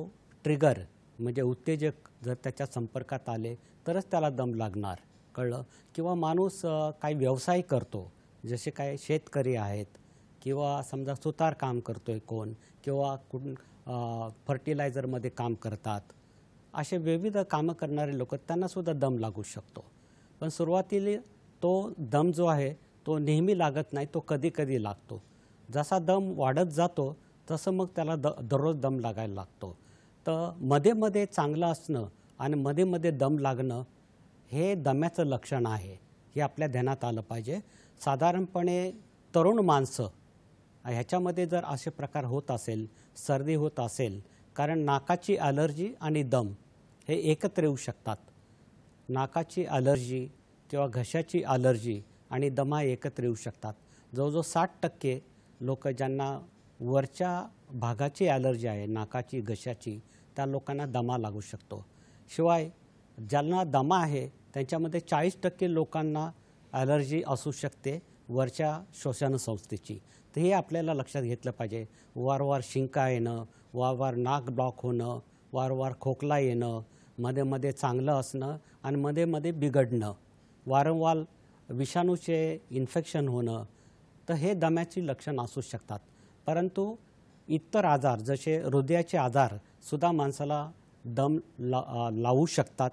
ट्रिगर म्हणजे उत्तेजक जर त्याच्या संपर्कात आले तरच त्याला दम लागणार, कळलं. किंवा माणूस काही व्यवसाय करतो, जसे काय शेतकरी आहेत किंवा समजा सुतार काम करतोय कोण किंवा फर्टिलायझरमध्ये काम करतात, असे विविध कामं करणारे लोक त्यांनासुद्धा दम लागू शकतो. पण सुरुवातीला तो दम जो आहे तो नेहमी लागत नाही, तो कधी कधी लागतो. जसा दम वाढत जातो तसं मग त्याला दररोज दम लागायला लागतो. तर मध्ये मध्ये चांगलं असणं आणि मध्ये मध्ये दम लागणं हे दम्याचं लक्षण आहे, हे आपल्या ध्यानात आलं पाहिजे. साधारणपणे तरुण माणसं ह्याच्यामध्ये जर असे प्रकार होत असेल, सर्दी होत असेल, कारण नाकाची ॲलर्जी आणि दम हे एकत्र येऊ शकतात. नाकाची ॲलर्जी किंवा घशाची ॲलर्जी आणि दमा एकत्र येऊ शकतात. जवळजवळ 60% लोक ज्यांना वरच्या भागाची ॲलर्जी आहे, नाकाची घशाची, त्या लोकांना दमा लागू शकतो. शिवाय ज्यांना दमा आहे त्यांच्यामध्ये 40% लोकांना ॲलर्जी असू शकते वरच्या श्वसन संस्थेची. तर हे आपल्याला लक्षात घेतलं पाहिजे. वारंवार शिंका येणं, वारंवार नाक ब्लॉक होणं, वारंवार खोकला येणं, मध्ये मध्ये चांगलं असणं आणि मध्ये मध्ये बिघडणं, वारंवार विषाणूचे इन्फेक्शन होणं, तर हे दम्याची लक्षणं असू शकतात. परंतु इतर आजार जसे हृदयाचे आजारसुद्धा माणसाला दम लावू शकतात.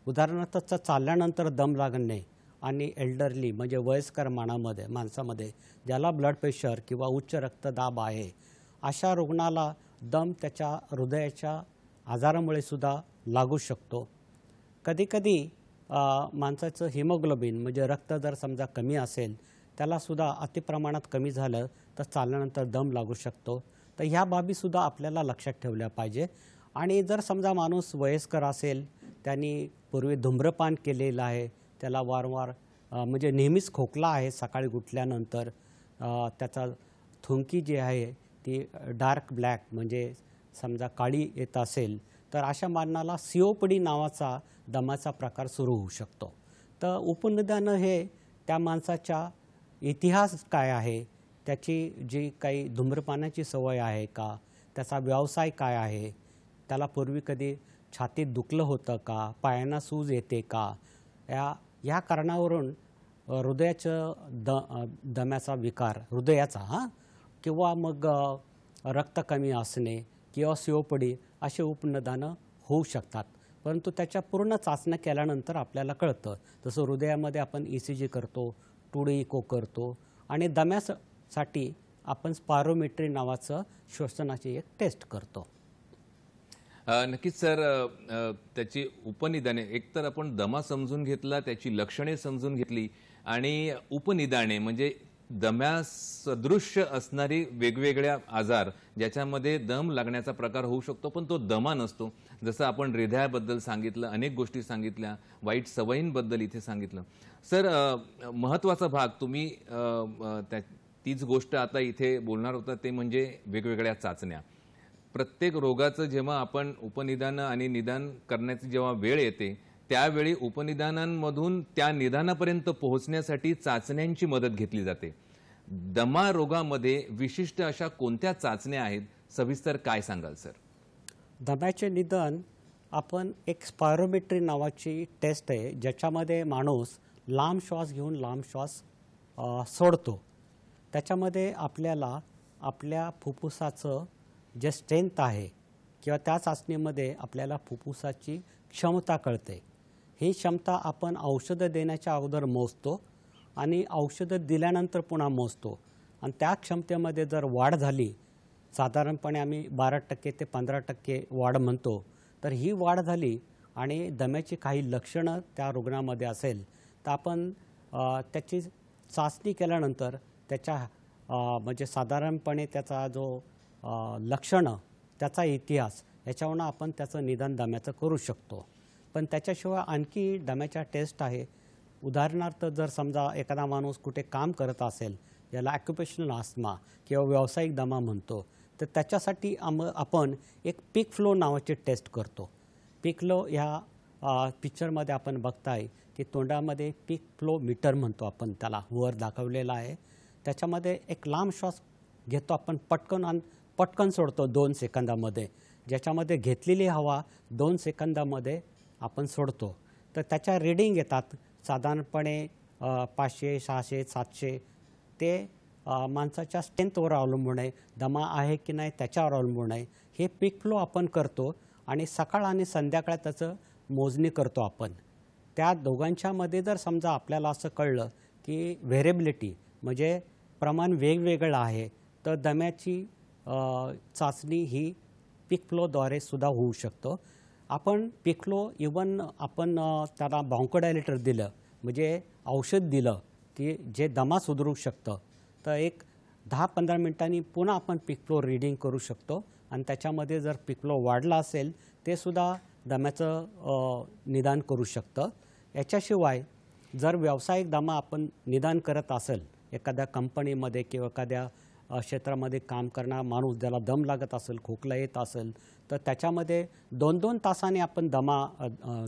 उदाहरणार्थ चालल्यानंतर दम लागणे आणि एल्डरली म्हणजे वयस्कर माणसामध्ये ज्याला ब्लड प्रेशर किंवा उच्च रक्तदाब आहे, अशा रुग्णाला दम त्याच्या हृदयाच्या आजारामुळे सुद्धा लागू शकतो. कधीकधी माणसाचं हिमोग्लोबिन म्हणजे रक्त जर समजा कमी असेल, त्यालासुद्धा अतिप्रमाणात कमी झालं तर चालल्यानंतर दम लागू शकतो. तर ह्या बाबीसुद्धा आपल्याला लक्षात ठेवल्या पाहिजे. आणि जर समजा माणूस वयस्कर असेल, त्यांनी पूर्वी धूम्रपान केलेलं आहे, त्याला वारंवार म्हणजे नेहमीच खोकला आहे, सकाळी उठल्यानंतर त्याचा थुंकी जी आहे ती डार्क ब्लॅक म्हणजे समजा काळी येत असेल, तर अशा मानवाला COPD नावाचा दमाचा प्रकार सुरू होऊ शकतो. तर उपनिदानं हे त्या माणसाच्या इतिहास काय आहे, त्याची जी काही धूम्रपानाची सवय आहे का, त्याचा व्यवसाय काय आहे, त्याला पूर्वी कधी छातीत दुखलं होतं का, पायांना सूज येते का, या कारणावरून हृदयाचं दम्याचा विकार हृदयाचा किंवा मग रक्त कमी असणे किंवा सीओपडी असे उपनिदानं होऊ शकतात. परंतु त्याच्या पूर्ण चाचण्या केल्यानंतर आपल्याला कळतं. जसं हृदयामध्ये आपण ECG करतो, 2D इको करतो आणि दम्यासाठी आपण स्पायरोमेट्री नावाचं श्वसनाची एक टेस्ट करतो. नक्कीच सर, त्याची उपनिदाने एकतर आपण दमा समजून घेतला, त्याची लक्षणे समजून घेतली आणि उपनिदाने म्हणजे दम्यासदृश्य असणारी वेगवेगळ्या आजार ज्याच्यामध्ये दम लागण्याचा प्रकार होऊ शकतो पण तो दमा नसतो. जसं आपण हृदयाबद्दल सांगितलं, अनेक गोष्टी सांगितल्या, वाईट सवयींबद्दल इथे सांगितलं. सर, महत्त्वाचा भाग तुम्ही तीच गोष्ट आता इथे बोलणार होता ते म्हणजे वेगवेगळ्या चाचण्या. प्रत्येक रोगाचं जेव्हा आपण उपनिदान आणि निदान करण्याची जेव्हा वेळ येते त्यावेळी उपनिदानांमधून त्या निदानापर्यंत पोहोचण्यासाठी चाचण्यांची मदत घेतली जाते. दमा रोगामध्ये विशिष्ट अशा कोणत्या चाचण्या आहेत, सविस्तर काय सांगाल सर? दम्याचे निदान आपण एक स्पायरोमेट्री नावाची टेस्ट आहे ज्याच्यामध्ये माणूस लांब श्वास घेऊन लांब श्वास सोडतो. त्याच्यामध्ये आपल्याला आपल्या फुफ्फुसाचं जे स्ट्रेंथ आहे किंवा त्या चाचणीमध्ये आपल्याला फुफ्फुसाची क्षमता कळते. ही क्षमता आपण औषधं देण्याच्या अगोदर मोजतो आणि औषधं दिल्यानंतर पुन्हा मोजतो आणि त्या क्षमतेमध्ये जर वाढ झाली, साधारणपणे आम्ही 12% ते 15% वाढ म्हणतो, तर ही वाढ झाली आणि दम्याची काही लक्षणं त्या रुग्णामध्ये असेल तर आपण त्याची चाचणी केल्यानंतर त्याच्या म्हणजे साधारणपणे त्याचा जो लक्षणं, त्याचा इतिहास याच्यावरून आपण त्याचं निदान दम्याचं करू शकतो. पण त्याच्याशिवाय आणखी दम्याच्या टेस्ट आहे. उदाहरणार्थ जर समजा एखादा माणूस कुठे काम करत असेल, याला ऑक्युपेशनल आस्थमा किंवा व्यावसायिक दमा म्हणतो, तर त्याच्यासाठी आपण एक पीक फ्लो नावाची टेस्ट करतो. पीक फ्लो ह्या पिक्चरमध्ये आपण बघताय की तोंडामध्ये पीक फ्लो मीटर म्हणतो आपण, त्याला वर दाखवलेला आहे. त्याच्यामध्ये एक लांब श्वास घेतो आपण पटकन सोडतो 2 सेकंदामध्ये, ज्याच्यामध्ये घेतलेली हवा 2 सेकंदामध्ये आपण सोडतो. तर त्याच्या रीडिंग येतात साधारणपणे 500, 600, 700. ते माणसाच्या स्ट्रेंथवर अवलंबून आहे, दमा आहे की नाही त्याच्यावर अवलंबून आहे. हे पीक फ्लो आपण करतो आणि सकाळ आणि संध्याकाळ त्याचं मोजणी करतो आपण. त्या दोघांच्यामध्ये जर समजा आपल्याला असं कळलं की व्हेरिएबिलिटी म्हणजे प्रमाण वेगवेगळं आहे, तर दम्याची चाचणी ही पीक फ्लोद्वारे सुद्धा होऊ शकतो. आपण पीक फ्लो इवन आपण त्याला ब्रॉन्कोडायलेटर दिलं म्हणजे औषध दिलं की जे दमा सुधारू शकतं, तर एक 10-15 मिनिटांनी पुन्हा आपण पीक फ्लो रीडिंग करू शकतो आणि त्याच्यामध्ये जर पीक फ्लो वाढला असेल ते सुद्धा दम्याचं निदान करू शकतं. याच्याशिवाय जर व्यावसायिक दमा आपण निदान करत असेल एखाद्या कंपनीमध्ये किंवा एखाद्या क्षेत्रामध्ये काम करणारा माणूस ज्याला दम लागत असेल, खोकला येत असेल, तर त्याच्यामध्ये 2-2 तासांनी आपण दमा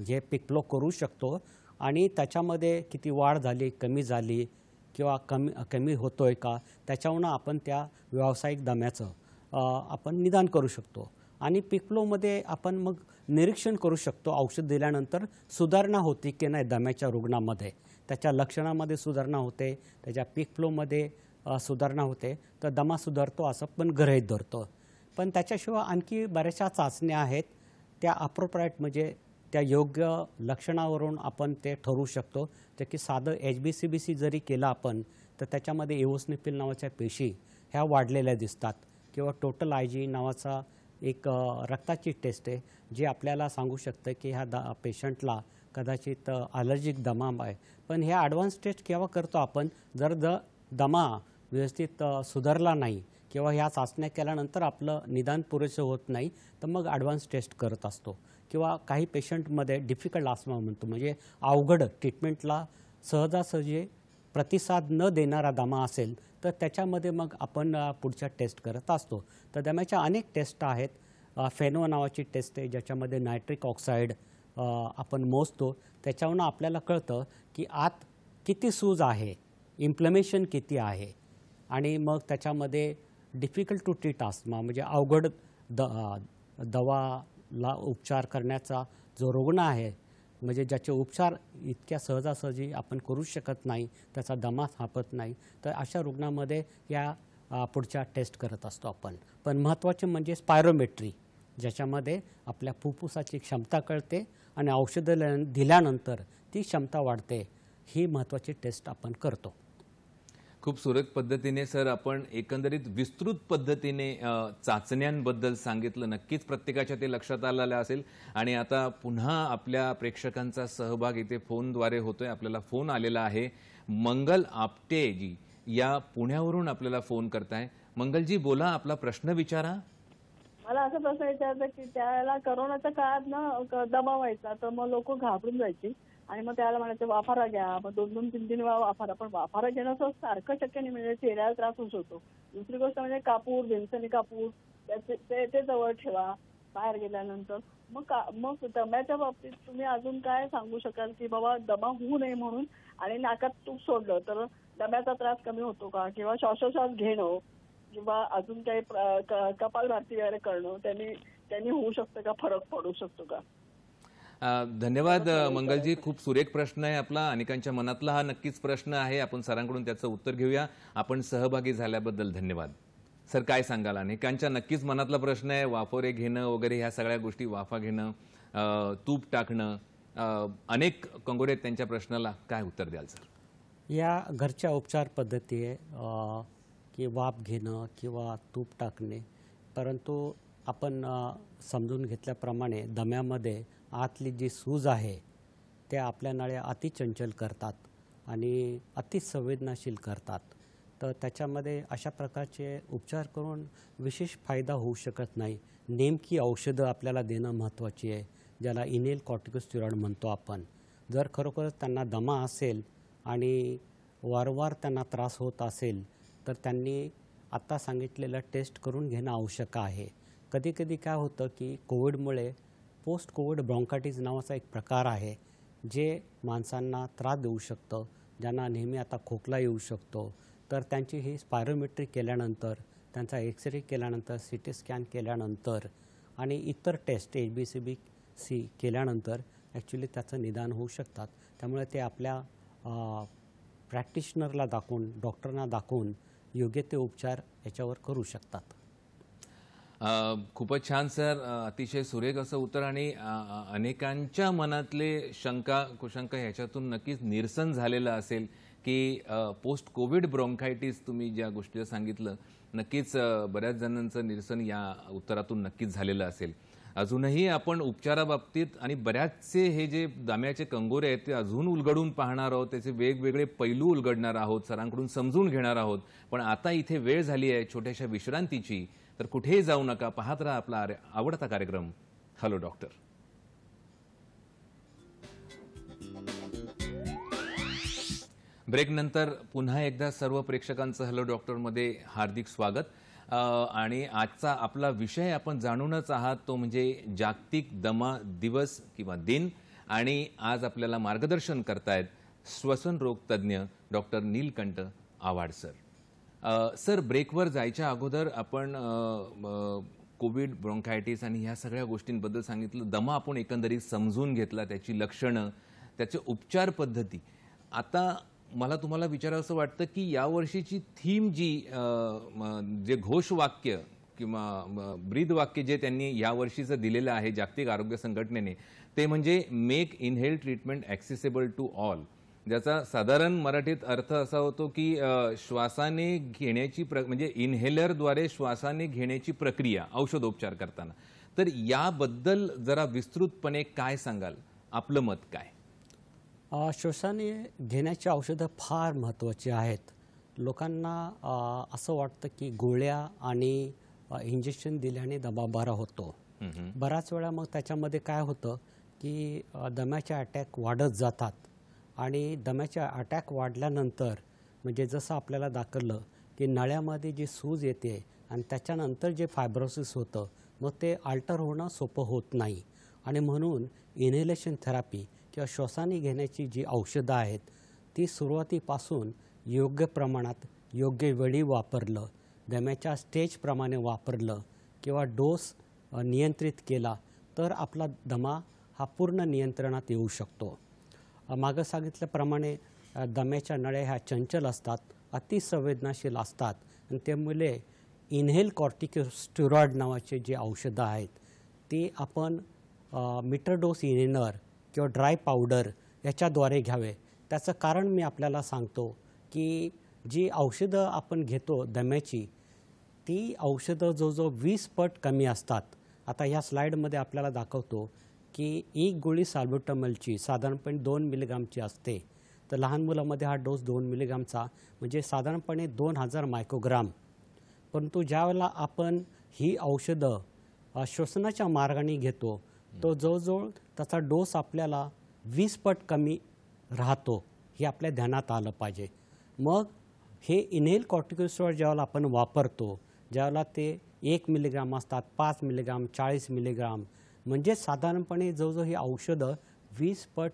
हे पीक फ्लो करू शकतो आणि त्याच्यामध्ये किती वाढ झाली, कमी झाली किंवा कमी होतोय का त्याच्यावरून आपण त्या व्यावसायिक दम्याचं आपण निदान करू शकतो. आणि पीक फ्लोमध्ये आपण मग निरीक्षण करू शकतो औषध दिल्यानंतर सुधारणा होती की नाही दम्याच्या रुग्णामध्ये, त्याच्या लक्षणामध्ये सुधारणा होते, त्याच्या पीक फ्लोमध्ये सुधारणा होते, तर दमा सुधारतो असं पण गृहीत धरतो. पण त्याच्याशिवाय आणखी बऱ्याचशा चाचण्या आहेत, त्या अप्रोप्राईट म्हणजे त्या योग्य लक्षणावरून आपण ते ठरवू शकतो. जे की साधं HbCBC जरी केलं आपण तर त्याच्यामध्ये एओसिनोफिल नावाच्या पेशी ह्या वाढलेल्या दिसतात किंवा टोटल IG नावाचा एक रक्ताची टेस्ट आहे जी आपल्याला सांगू शकतं की ह्या पेशंटला कदाचित ॲलर्जिक दमा आहे. पण ह्या ॲडव्हान्स टेस्ट केव्हा करतो आपण जर दमा व्यवस्थित सुधारला नाही किंवा ह्या चाचण्या केल्यानंतर आपलं निदान पुरेसं होत नाही तर मग ॲडव्हान्स टेस्ट करत असतो. किंवा काही पेशंटमध्ये डिफिकल्ट आस्थमा म्हणतो म्हणजे अवघड ट्रीटमेंटला सहजासहजी प्रतिसाद न देणारा दमा असेल तर त्याच्यामध्ये मग आपण पुढच्या टेस्ट करत असतो. तर दम्याच्या अनेक टेस्ट आहेत. फेनो नावाची टेस्ट आहे ज्याच्यामध्ये नायट्रिक ऑक्साईड आपण मोजतो, त्याच्यावरून आपल्याला कळतं की आत किती सूज आहे, इन्फ्लमेशन किती आहे आणि मग त्याच्यामध्ये डिफिकल्ट टू ट्रीट आस्थमा म्हणजे अवघड दवा उपचार करण्याचा जो रुग्ण आहे, म्हणजे ज्याचे उपचार इतक्या सहजासहजी आपण करू शकत नाही, त्याचा दमा थांबत नाही, तर अशा रुग्णामध्ये या पुढच्या टेस्ट करत असतो आपण. पण महत्त्वाचे म्हणजे स्पायरोमेट्री, ज्याच्यामध्ये आपल्या फुफ्फुसाची क्षमता कळते आणि औषधं दिल्यानंतर ती क्षमता वाढते. ही महत्त्वाची टेस्ट आपण करतो. खूप सुरेख पद्धतीने सर आपण एकंदरीत विस्तृत पद्धतीने चाचण्यांबद्दल सांगितलं. नक्कीच प्रत्येकाच्या ते लक्षात आलेलं असेल. आणि आता पुन्हा आपल्या प्रेक्षकांचा सहभाग इथे फोनद्वारे होतोय. आपल्याला फोन आलेला आहे. मंगल आपटे जी या पुण्यावरून आपल्याला फोन करताय. मंगलजी बोला, आपला प्रश्न विचारा. मला असा प्रश्न विचारायचा की त्यावेळेला करोनाच्या काळात ना दमा व्हायचा, तर मग लोक घाबरून जायची आणि मग त्याला म्हणायचं वाफारा घ्या, मग 2-2, 3-3 वेळा वाफारा. पण वाफारा घेणं असं सारखं शक्य नाही, म्हणजे चेहऱ्याला त्रास होऊ शकतो. दुसरी गोष्ट म्हणजे कापूर, भीमसेनी कापूर ते जवळ ठेवा बाहेर गेल्यानंतर. मग दम्याच्या बाबतीत तुम्ही अजून काय सांगू शकाल की बाबा दमा होऊ नये म्हणून, आणि नाकात तूप सोडलं तर दम्याचा त्रास कमी होतो का, किंवा श्वासोश्वास घेणं किंवा अजून काही कपालभाती वगैरे करणं त्यांनी होऊ शकतं का, फरक पडू शकतो का? धन्यवाद मंगलजी. खूप सुरेख प्रश्न आहे आपला. अनेकांच्या मनातला हा नक्कीच प्रश्न आहे. आपण सरांकडून त्याचं उत्तर घेऊया. आपण सहभागी झाल्याबद्दल धन्यवाद. सर काय सांगाल? अनेकांच्या नक्कीच मनातला प्रश्न आहे. वाफोरे घेणं वगैरे ह्या सगळ्या गोष्टी, वाफा घेणं, तूप टाकणं, अनेक कंगोरे आहेत त्यांच्या प्रश्नाला. काय उत्तर द्याल सर? या घरच्या उपचार पद्धती आहे की वाफ घेणं किंवा तूप टाकणे, परंतु आपण समजून घेतल्याप्रमाणे दम्यामध्ये आतली जी सूज आहे त्या आपल्या नळ्या अतिचंचल करतात आणि अतिसंवेदनशील करतात. तर त्याच्यामध्ये अशा प्रकारचे उपचार करून विशेष फायदा होऊ शकत नाही. नेमकी औषधं आपल्याला देणं महत्त्वाची आहे, ज्याला इनेल कॉर्टिकोस्टेरॉइड म्हणतो आपण. जर खरोखरच त्यांना दमा असेल आणि वारंवार त्यांना त्रास होत असेल तर त्यांनी आत्ता सांगितलेलं टेस्ट करून घेणं आवश्यक आहे. कधीकधी काय होतं की कोविडमुळे पोस्ट कोविड ब्रॉन्कायटिस नावाचा एक प्रकार आहे, जे माणसांना त्रास देऊ शकतं, ज्यांना नेहमी आता खोकला येऊ शकतो. तर त्यांची ही स्पायरोमेट्री केल्यानंतर, त्यांचा एक्सरे केल्यानंतर, CT स्कॅन केल्यानंतर आणि इतर टेस्ट HbA1c केल्यानंतर ॲक्च्युली त्याचं निदान होऊ शकतात. त्यामुळे ते आपल्या प्रॅक्टिशनरला दाखवून, डॉक्टरना दाखवून योग्य ते उपचार याच्यावर करू शकतात. खूपच छान सर. अतिशय सुरेख असं उत्तर. आणि अनेकांच्या मनातले शंका कुशंका ह्याच्यातून नक्कीच निरसन झालेलं असेल की पोस्ट कोविड ब्रॉन्कायटिस तुम्ही ज्या गोष्टीला सांगितलं, नक्कीच बऱ्याच जणांचं निरसन या उत्तरातून नक्कीच झालेलं असेल. अजूनही आपण उपचाराबाबतीत आणि बऱ्याचसे हे जे दम्याचे कंगोरे आहेत ते अजून उलगडून पाहणार आहोत, त्याचे वेगवेगळे पैलू उलगडणार आहोत, सरांकडून समजून घेणार आहोत. पण आता इथे वेळ झाली आहे छोट्याशा विश्रांतीची. तर कुठेही जाऊ नका, पाहत राहा आपला आवडता कार्यक्रम हॅलो डॉक्टर. ब्रेकनंतर पुन्हा एकदा सर्व प्रेक्षकांचं हॅलो डॉक्टरमध्ये हार्दिक स्वागत. आणि आजचा आपला विषय आपण जाणूनच आहात, तो म्हणजे जागतिक दमा दिवस किंवा दिन. आणि आज आपल्याला मार्गदर्शन करतायत श्वसन रोग तज्ज्ञ doctor Neelkanth Awhad sir. Sir, ब्रेकवर जायच्या अगोदर आपण कोविड ब्रॉन्कायटिस आणि ह्या सगळ्या गोष्टींबद्दल सांगितलं. दमा आपण एकंदरीत समजून घेतला, त्याची लक्षणं, त्याचे उपचार पद्धती. आता मला तुम्हाला विचारावंसं वाटतं की यावर्षीची थीम जी जे घोषवाक्य किंवा ब्रीदवाक्य जे त्यांनी यावर्षीचं दिलेलं आहे जागतिक आरोग्य संघटनेने, ते म्हणजे make inhale treatment accessible to all. ज्याचा साधारण मराठीत अर्थ असा होतो की श्वासाने घेण्याची म्हणजे इनहेलरद्वारे श्वासाने घेण्याची प्रक्रिया औषधोपचार करताना. तर याबद्दल जरा विस्तृतपणे काय सांगाल? आपलं मत काय? श्वासाने घेण्याची औषधं फार महत्त्वाची आहेत. लोकांना असं वाटतं की गोळ्या आणि इंजेक्शन दिल्याने दमा बरा होतो. बराच वेळा मग त्याच्यामध्ये काय होतं की दम्याचे अटॅक वाढत जातात आणि दम्याचे अटॅक वाढल्यानंतर म्हणजे जसं आपल्याला दाखवलं की नळ्यामध्ये जी सूज येते आणि त्याच्यानंतर जे फायब्रोसिस होतं, मग ते अल्टर होणं सोपं होत नाही. आणि म्हणून इनहेलेशन थेरपी किंवा श्वासाने घेण्याची जी औषधं आहेत ती सुरुवातीपासून योग्य प्रमाणात योग्य वेळी वापरलं, दम्याच्या स्टेजप्रमाणे वापरलं किंवा डोस नियंत्रित केला तर आपला दमा हा पूर्ण नियंत्रणात येऊ शकतो. मागं सांगितल्याप्रमाणे दम्याच्या नळ्या ह्या चंचल असतात, अतिसंवेदनशील असतात आणि त्यामुळे इन्हेल कॉर्टिकोस्टेरॉइड नावाचे जे औषधं आहेत ती आपण मीटर डोस इनहेलर किंवा ड्राय पावडर याच्याद्वारे घ्यावे. त्याचं कारण मी आपल्याला सांगतो की जी औषधं आपण घेतो दम्याची ती औषधं जवळजवळ 20 पट कमी असतात. आता ह्या स्लाईडमध्ये आपल्याला दाखवतो की एक गोळी साल्ब्युटामॉलची साधारणपणे 2 मिलीग्रामची असते. तर लहान मुलामध्ये हा डोस 2 मिलीग्रामचा म्हणजे साधारणपणे 2000 मायक्रोग्राम. परंतु ज्यावेळेला आपण ही औषधं श्वसनाच्या मार्गाने घेतो तो जवळजवळ त्याचा डोस आपल्याला 20 पट कमी राहतो, हे आपल्या ध्यानात आलं पाहिजे. मग हे इनहेल कॉर्टिकोस्टेरॉइड ज्यावेळेला आपण वापरतो, ज्यावेळेला ते 1 मिलीग्राम असतात, 5 मिलीग्राम, 40 मिलीग्राम, म्हणजे साधारणपणे जवळजवळ ही औषधं 20 पट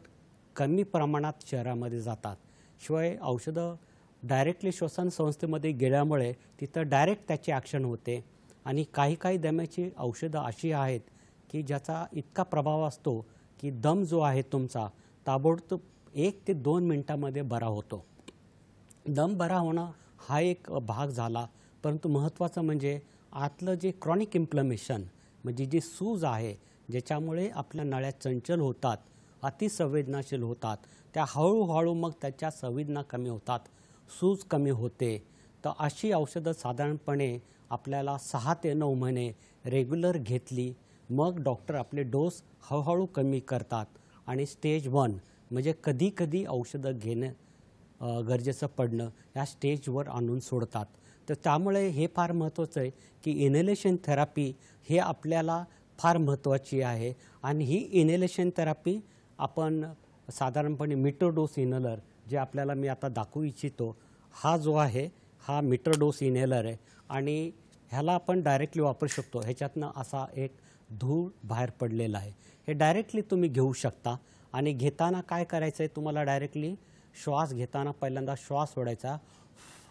कमी प्रमाणात शरीरामध्ये जातात. शिवाय औषधं डायरेक्टली श्वसन संस्थेमध्ये गेल्यामुळे तिथं डायरेक्ट त्याची ॲक्शन होते आणि काही दम्याची औषधं अशी आहेत की ज्याचा इतका प्रभाव असतो की दम जो आहे तुमचा ताबडतोब 1 ते 2 मिनटामध्ये बरा होतो. दम बरा होणं हा एक भाग झाला, परंतु महत्त्वाचं म्हणजे आतलं जे क्रॉनिक इन्फ्लमेशन म्हणजे जी सूज आहे ज्याच्यामुळे आपल्या नळ्या चंचल होतात, अतिसंवेदनशील होतात, त्या हळूहळू मग त्याच्या संवेदना कमी होतात, सूज कमी होते. तर अशी औषधं साधारणपणे आपल्याला 6 ते 9 महिने रेग्युलर घेतली मग डॉक्टर आपले डोस हळूहळू कमी करतात आणि स्टेज 1 म्हणजे कधी औषधं घेणं गरजेचं पडणं या स्टेजवर आणून सोडतात. तर त्यामुळे हे फार महत्त्वाचं आहे की इनहेलेशन थेरपी हे आपल्याला फार महत्त्वाची आहे आणि ही इनहेलेशन थेरपी आपण साधारणपणे मीटर डोस इनहेलर जे आपल्याला मी आता दाखवू इच्छितो हा जो आहे हा मीटर डोस इनहेलर आहे आणि ह्याला आपण डायरेक्टली वापरू शकतो. ह्याच्यातनं असा एक धूळ बाहेर पडलेला आहे. हे डायरेक्टली तुम्ही घेऊ शकता आणि घेताना काय करायचं आहे तुम्हाला डायरेक्टली श्वास घेताना पहिल्यांदा श्वास सोडायचा,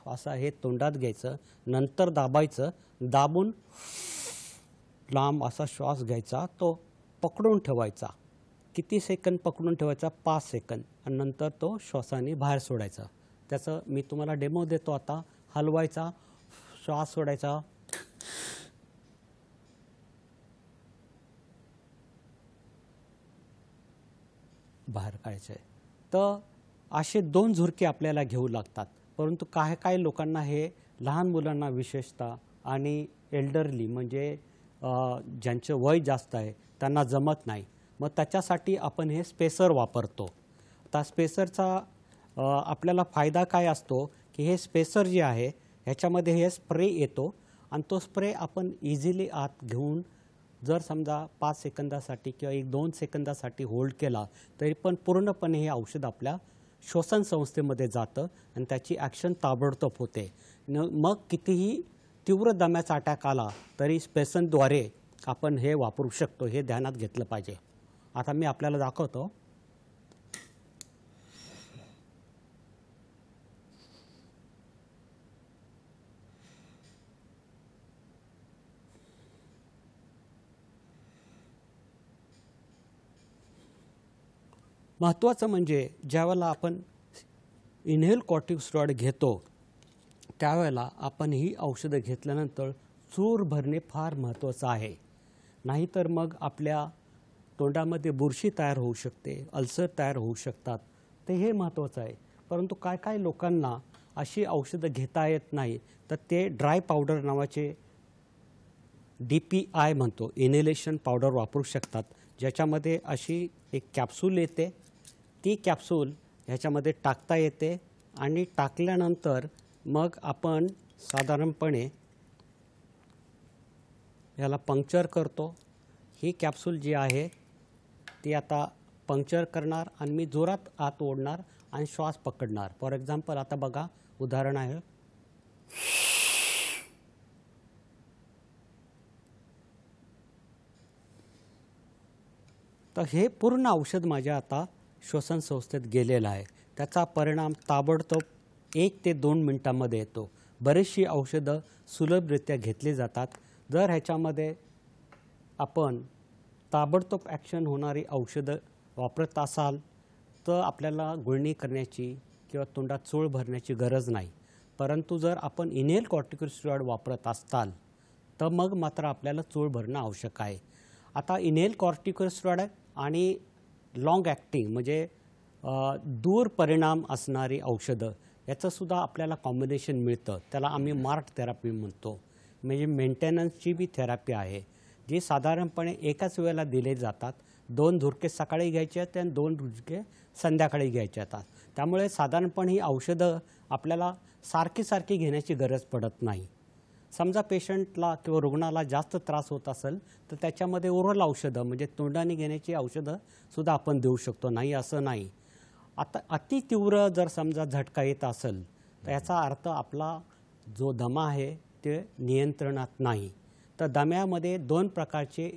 असा हे तोंडात घ्यायचं, नंतर दाबायचं, दाबून लांब असा श्वास घ्यायचा, तो पकडून ठेवायचा. किती सेकंद पकडून ठेवायचा? 5 सेकंद आणि नंतर तो श्वासाने बाहेर सोडायचा. त्याचं मी तुम्हाला डेमो देतो आता. हलवायचा, श्वास सोडायचा, बाहेर काढायचं आहे. तर असे 2 झुरके आपल्याला घेऊ लागतात. परंतु काही लोकांना हे लहान मुलांना विशेषतः आणि एल्डरली म्हणजे ज्यांचं वय जास्त आहे त्यांना जमत नाही. मग त्याच्यासाठी आपण हे स्पेसर वापरतो. आता स्पेसरचा आपल्याला फायदा काय असतो की हे स्पेसर जे आहे ह्याच्यामध्ये हे स्प्रे येतो आणि तो स्प्रे आपण इझिली आत घेऊन जर समजा 5 सेकंदासाठी किंवा 1-2 सेकंदासाठी होल्ड केला तरी पण पूर्णपणे हे औषध आपल्या श्वसन संस्थेमध्ये जातं आणि त्याची ॲक्शन ताबडतोब होते. मग कितीही तीव्र दम्याचा अटॅक आला तरी स्पेसरद्वारे आपण हे वापरू शकतो, हे ध्यानात घेतलं पाहिजे. आता मी आपल्याला दाखवतो. महत्त्वाचं म्हणजे ज्यावेळेला आपण इनहेल कॉर्टिकोस्टेरॉइड घेतो त्यावेळेला आपण ही औषधं घेतल्यानंतर चूर भरणे फार महत्त्वाचं आहे. नाहीतर मग आपल्या तोंडामध्ये बुरशी तयार होऊ शकते, अल्सर तयार होऊ शकतात. तर हे महत्त्वाचं आहे. परंतु काय लोकांना अशी औषधं घेता येत नाही तर ते ड्राय पावडर नावाचे DPI म्हणतो इनहेलेशन पावडर वापरू शकतात, ज्याच्यामध्ये अशी एक कॅप्सूल येते. ती कॅप्सूल ह्याच्यामध्ये टाकता येते आणि टाकल्यानंतर मग आपण साधारणपणे याला पंक्चर करतो. ही कॅप्सूल जी आहे ती आता पंक्चर करणार आणि मी जोरात आत ओढणार आणि श्वास पकडणार. फॉर एक्झाम्पल आता बघा उदाहरण आहे. तर हे पूर्ण औषध माझ्या आता श्वसन संस्थेत गेलेलं आहे. त्याचा परिणाम ताबडतोब 1 ते 2 मिनिटांमध्ये येतो. बरीचशी औषधं सुलभरित्या घेतली जातात. जर ह्याच्यामध्ये आपण ताबडतोब ॲक्शन होणारी औषधं वापरत असाल तर आपल्याला गुळणी करण्याची किंवा तोंडात चूळ भरण्याची गरज नाही. परंतु जर आपण इनेल कॉर्टिकोस्टेरॉइड वापरत असाल तर मग मात्र आपल्याला चूळ भरणं आवश्यक आहे. आता इनेल कॉर्टिकोस्टेरॉइड आणि लॉंग ॲक्टिंग म्हणजे दूर परिणाम असणारी औषधं याचंसुद्धा आपल्याला कॉम्बिनेशन मिळतं. त्याला आम्ही मार्ट थेरपी म्हणतो. म्हणजे मेंटेनन्सची बी थेरपी आहे जी साधारणपणे एकाच वेळेला दिले जातात. 2 झुरके सकाळी घ्यायचे आहेत आणि 2 झुरके संध्याकाळी घ्यायचे आहेत. त्यामुळे साधारणपणे ही औषधं आपल्याला सारखी घेण्याची गरज पडत नाही. समजा पेशंटला किंवा रुग्णाला जास्त त्रास होत असेल तर त्याच्यामध्ये ओरल औषधं म्हणजे तोंडाने घेण्याची औषधं सुद्धा आपण देऊ शकतो, नाही असं नाही. आता अति तीव्र जर समजा झटका येत असेल तर याचा अर्थ आपला जो दमा आहे ते नियंत्रणात नाही. तर दम्यामध्ये 2 प्रकारचे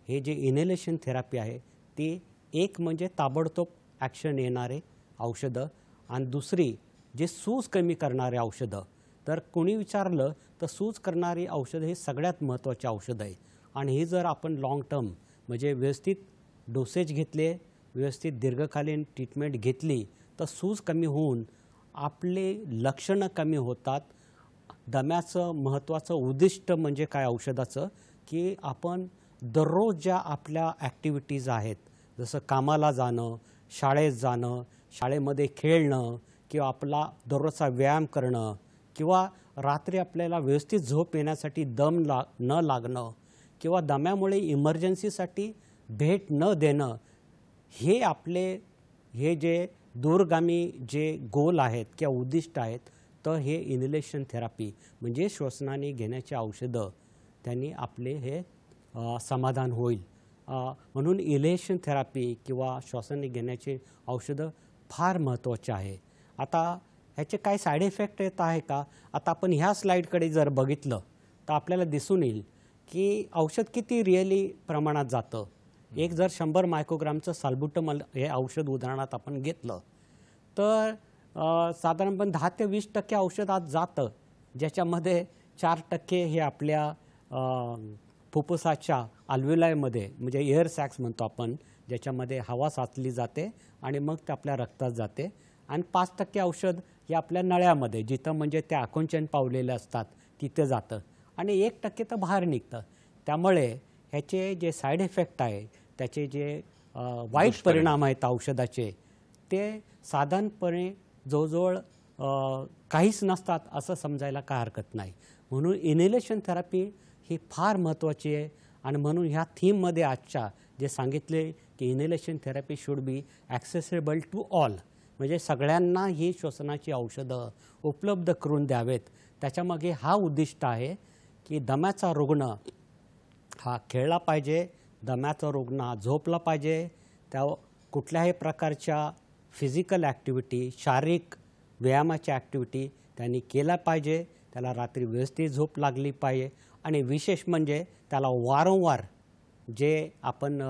हे जे इनहेलेशन थेरपी आहे ती एक म्हणजे ताबडतोब ॲक्शन येणारे औषधं आणि दुसरी जे सूज कमी करणारे औषधं. तर कोणी विचारलं तर सूज करणारी औषधं हे सगळ्यात महत्त्वाचे औषध आहे आणि हे जर आपण लाँग टर्म म्हणजे व्यवस्थित डोसेज घेतले, व्यवस्थित दीर्घकालीन ट्रीटमेंट घेतली तर सूज कमी होऊन आपले लक्षणं कमी होतात. दम्याचं महत्त्वाचं उद्दिष्ट म्हणजे काय औषधाचं की आपण दररोज ज्या आपल्या ॲक्टिव्हिटीज आहेत जसं कामाला जाणं, शाळेत जाणं, शाळेमध्ये खेळणं किंवा आपला दररोजचा व्यायाम करणं किंवा रात्री आपल्याला व्यवस्थित झोप येण्यासाठी दम न लागणं किंवा दम्यामुळे इमर्जन्सीसाठी भेट न देणं हे आपले हे जे दूरगामी जे गोल आहेत किंवा उद्दिष्ट आहेत तर हे इनहेलेशन थेरपी म्हणजे श्वसनाने घेण्याचे औषधं त्यांनी आपले हे समाधान होईल. म्हणून इनहेलेशन थेरपी किंवा श्वसनाने घेण्याचे औषधं फार महत्त्वाचे आहे. आता ह्याचे काय साईड इफेक्ट येत आहे का? आता आपण ह्या स्लाईडकडे जर बघितलं तर आपल्याला दिसून येईल की औषध किती रिअली प्रमाणात जातं. एक जर 100 मायक्रोग्रामचं साल्ब्युटमॉल हे औषध उदाहरणात आपण घेतलं तर साधारणपणे 10 ते 20% औषध आत जातं, ज्याच्यामध्ये 4% हे आपल्या फुफ्फुसाच्या अल्व्हेओलायमध्ये म्हणजे एअर सॅक्स म्हणतो आपण, ज्याच्यामध्ये हवा साचली जाते आणि मग ते आपल्या रक्तात जाते आणि 5% औषध हे आपल्या नळ्यामध्ये जिथं म्हणजे ते आकुंचन पावलेले असतात तिथे जातं आणि 1% तर बाहेर निघतं. त्यामुळे ह्याचे जे साईड इफेक्ट आहे त्याचे जे वाईट परिणाम आहेत औषधाचे ते साधारणपणे जवळजवळ काहीच नसतात असं समजायला काय हरकत नाही. म्हणून इनहेलेशन थेरपी ही फार महत्त्वाची आहे आणि म्हणून ह्या थीममध्ये आजच्या जे सांगितले की inhalation therapy should be accessible to all म्हणजे सगळ्यांना ही श्वसनाची औषधं उपलब्ध करून द्यावेत. त्याच्यामागे हा उद्दिष्ट आहे की दम्याचा रुग्ण हा खेळला पाहिजे, दम्याचा रुग्ण हा झोपला पाहिजे, त्या कुठल्याही प्रकारच्या फिजिकल ॲक्टिव्हिटी शारीरिक व्यायामाची ॲक्टिव्हिटी त्यांनी केला पाहिजे, त्याला रात्री व्यवस्थित झोप लागली पाहिजे आणि विशेष म्हणजे त्याला वारंवार जे आपण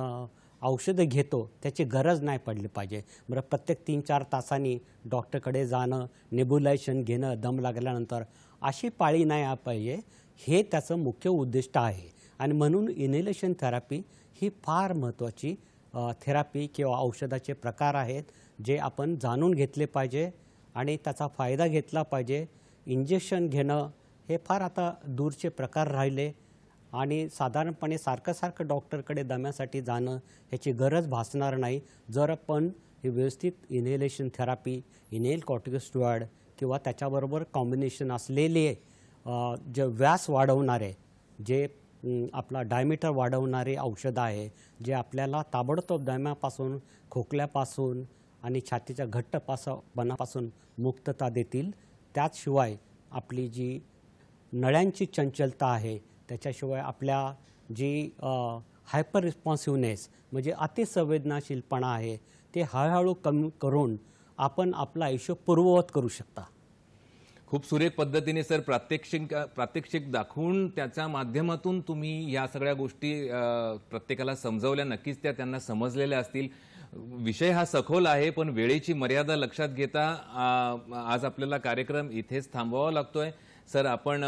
औषधं घेतो त्याची गरज नाही पडली पाहिजे. बरं प्रत्येक 3-4 तासांनी डॉक्टरकडे जाणं, नेब्युलायझेशन घेणं दम लागल्यानंतर अशी पाळी नाही पाहिजे, हे त्याचं मुख्य उद्दिष्ट आहे. आणि म्हणून इनहेलेशन थेरपी ही फार महत्त्वाची थेरपी किंवा औषधाचे प्रकार आहेत जे आपण जाणून घेतले पाहिजे आणि त्याचा फायदा घेतला पाहिजे. इंजेक्शन घेणं हे फार आता दूरचे प्रकार राहिले आणि साधारणपणे सारखं डॉक्टरकडे दम्यासाठी जाणं ह्याची गरज भासणार नाही जर आपण हे व्यवस्थित इनहेलेशन थेरपी, इनहेल कॉर्टिकोस्टेरॉइड किंवा त्याच्याबरोबर कॉम्बिनेशन असलेले जे व्यास वाढवणारे जे आपला डायमीटर वाढवणारे औषधं आहे जे आपल्याला ताबडतोब दम्यापासून, खोकल्यापासून आणि छातीच्या घट्टपणापासून मुक्तता देतील. त्याचशिवाय आपली जी नळ्यांची चंचलता आहे त्याच्याशिवाय आपल्या जी हायपर रिस्पॉन्सिव्हनेस म्हणजे अतिसंवेदनाशीलपणा आहे ते हळूहळू कमी करून आपण आपलं आयुष्य पूर्ववत करू शकता. खूप सुरेख पद्धतीने सर प्रात्यक्षिक दाखवून त्याच्या माध्यमातून तुम्ही या सगळ्या गोष्टी प्रत्येकाला समजवल्या. नक्कीच त्या त्यांना समजलेल्या असतील. विषय हा सखोल आहे पण वेळेची मर्यादा लक्षात घेता आज आपल्याला कार्यक्रम इथेच थांबवावा लागतोय. सर आपण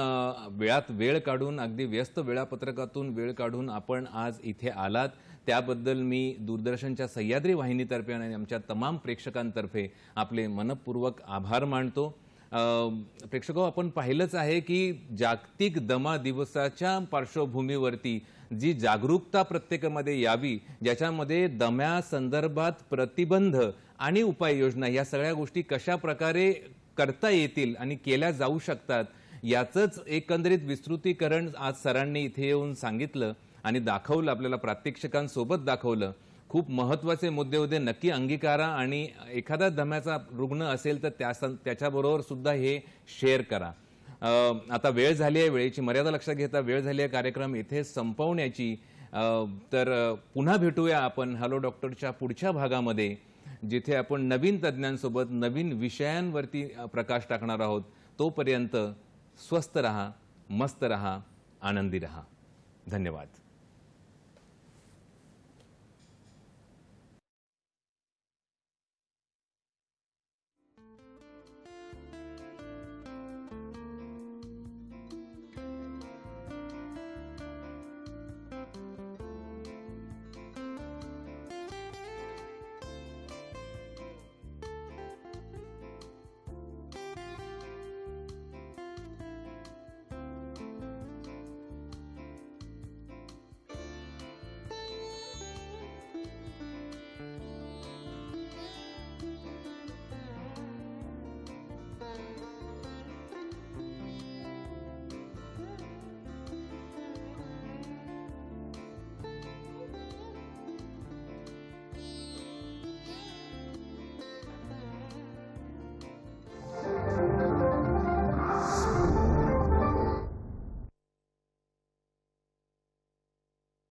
वेळात वेळ काढून अगदी व्यस्त वेळापत्रकातून वेळ काढून आपण आज इथे आलात. त्याबद्दल मी दूरदर्शनच्या सह्याद्री वाहिनीतर्फे आणि आमच्या तमाम प्रेक्षकांतर्फे आपले मनपूर्वक आभार मानतो. प्रेक्षको, आपण पाहिलंच आहे की जागतिक दमा दिवसाच्या पार्श्वभूमीवरती जी जागरूकता प्रत्येकामध्ये यावी, ज्याच्यामध्ये दम्यासंदर्भात प्रतिबंध आणि उपाययोजना या सगळ्या गोष्टी कशा प्रकारे करता येतील आणि केल्या जाऊ शकतात, याचंच एकंदरीत विस्तृतीकरण आज सरांनी इथे येऊन सांगितलं आणि दाखवलं, आपल्याला प्रात्यक्षिकांसोबत दाखवलं. खूप महत्त्वाचे मुद्दे होते, नक्की अंगीकारा आणि एखादा दम्याचा रुग्ण असेल तर त्याच्याबरोबर सुद्धा हे शेअर करा. आता वेळ झाली आहे, वेळेची मर्यादा लक्षात घेता वेळ झाली आहे कार्यक्रम इथे संपवण्याची. तर पुन्हा भेटूया आपण हॅलो डॉक्टरच्या पुढच्या भागामध्ये, जिथे आपण नवीन तज्ज्ञांसोबत नवीन विषयांवरती प्रकाश टाकणार आहोत. तोपर्यंत स्वस्थ रहा, मस्त रहा, आनंदी रहा. धन्यवाद.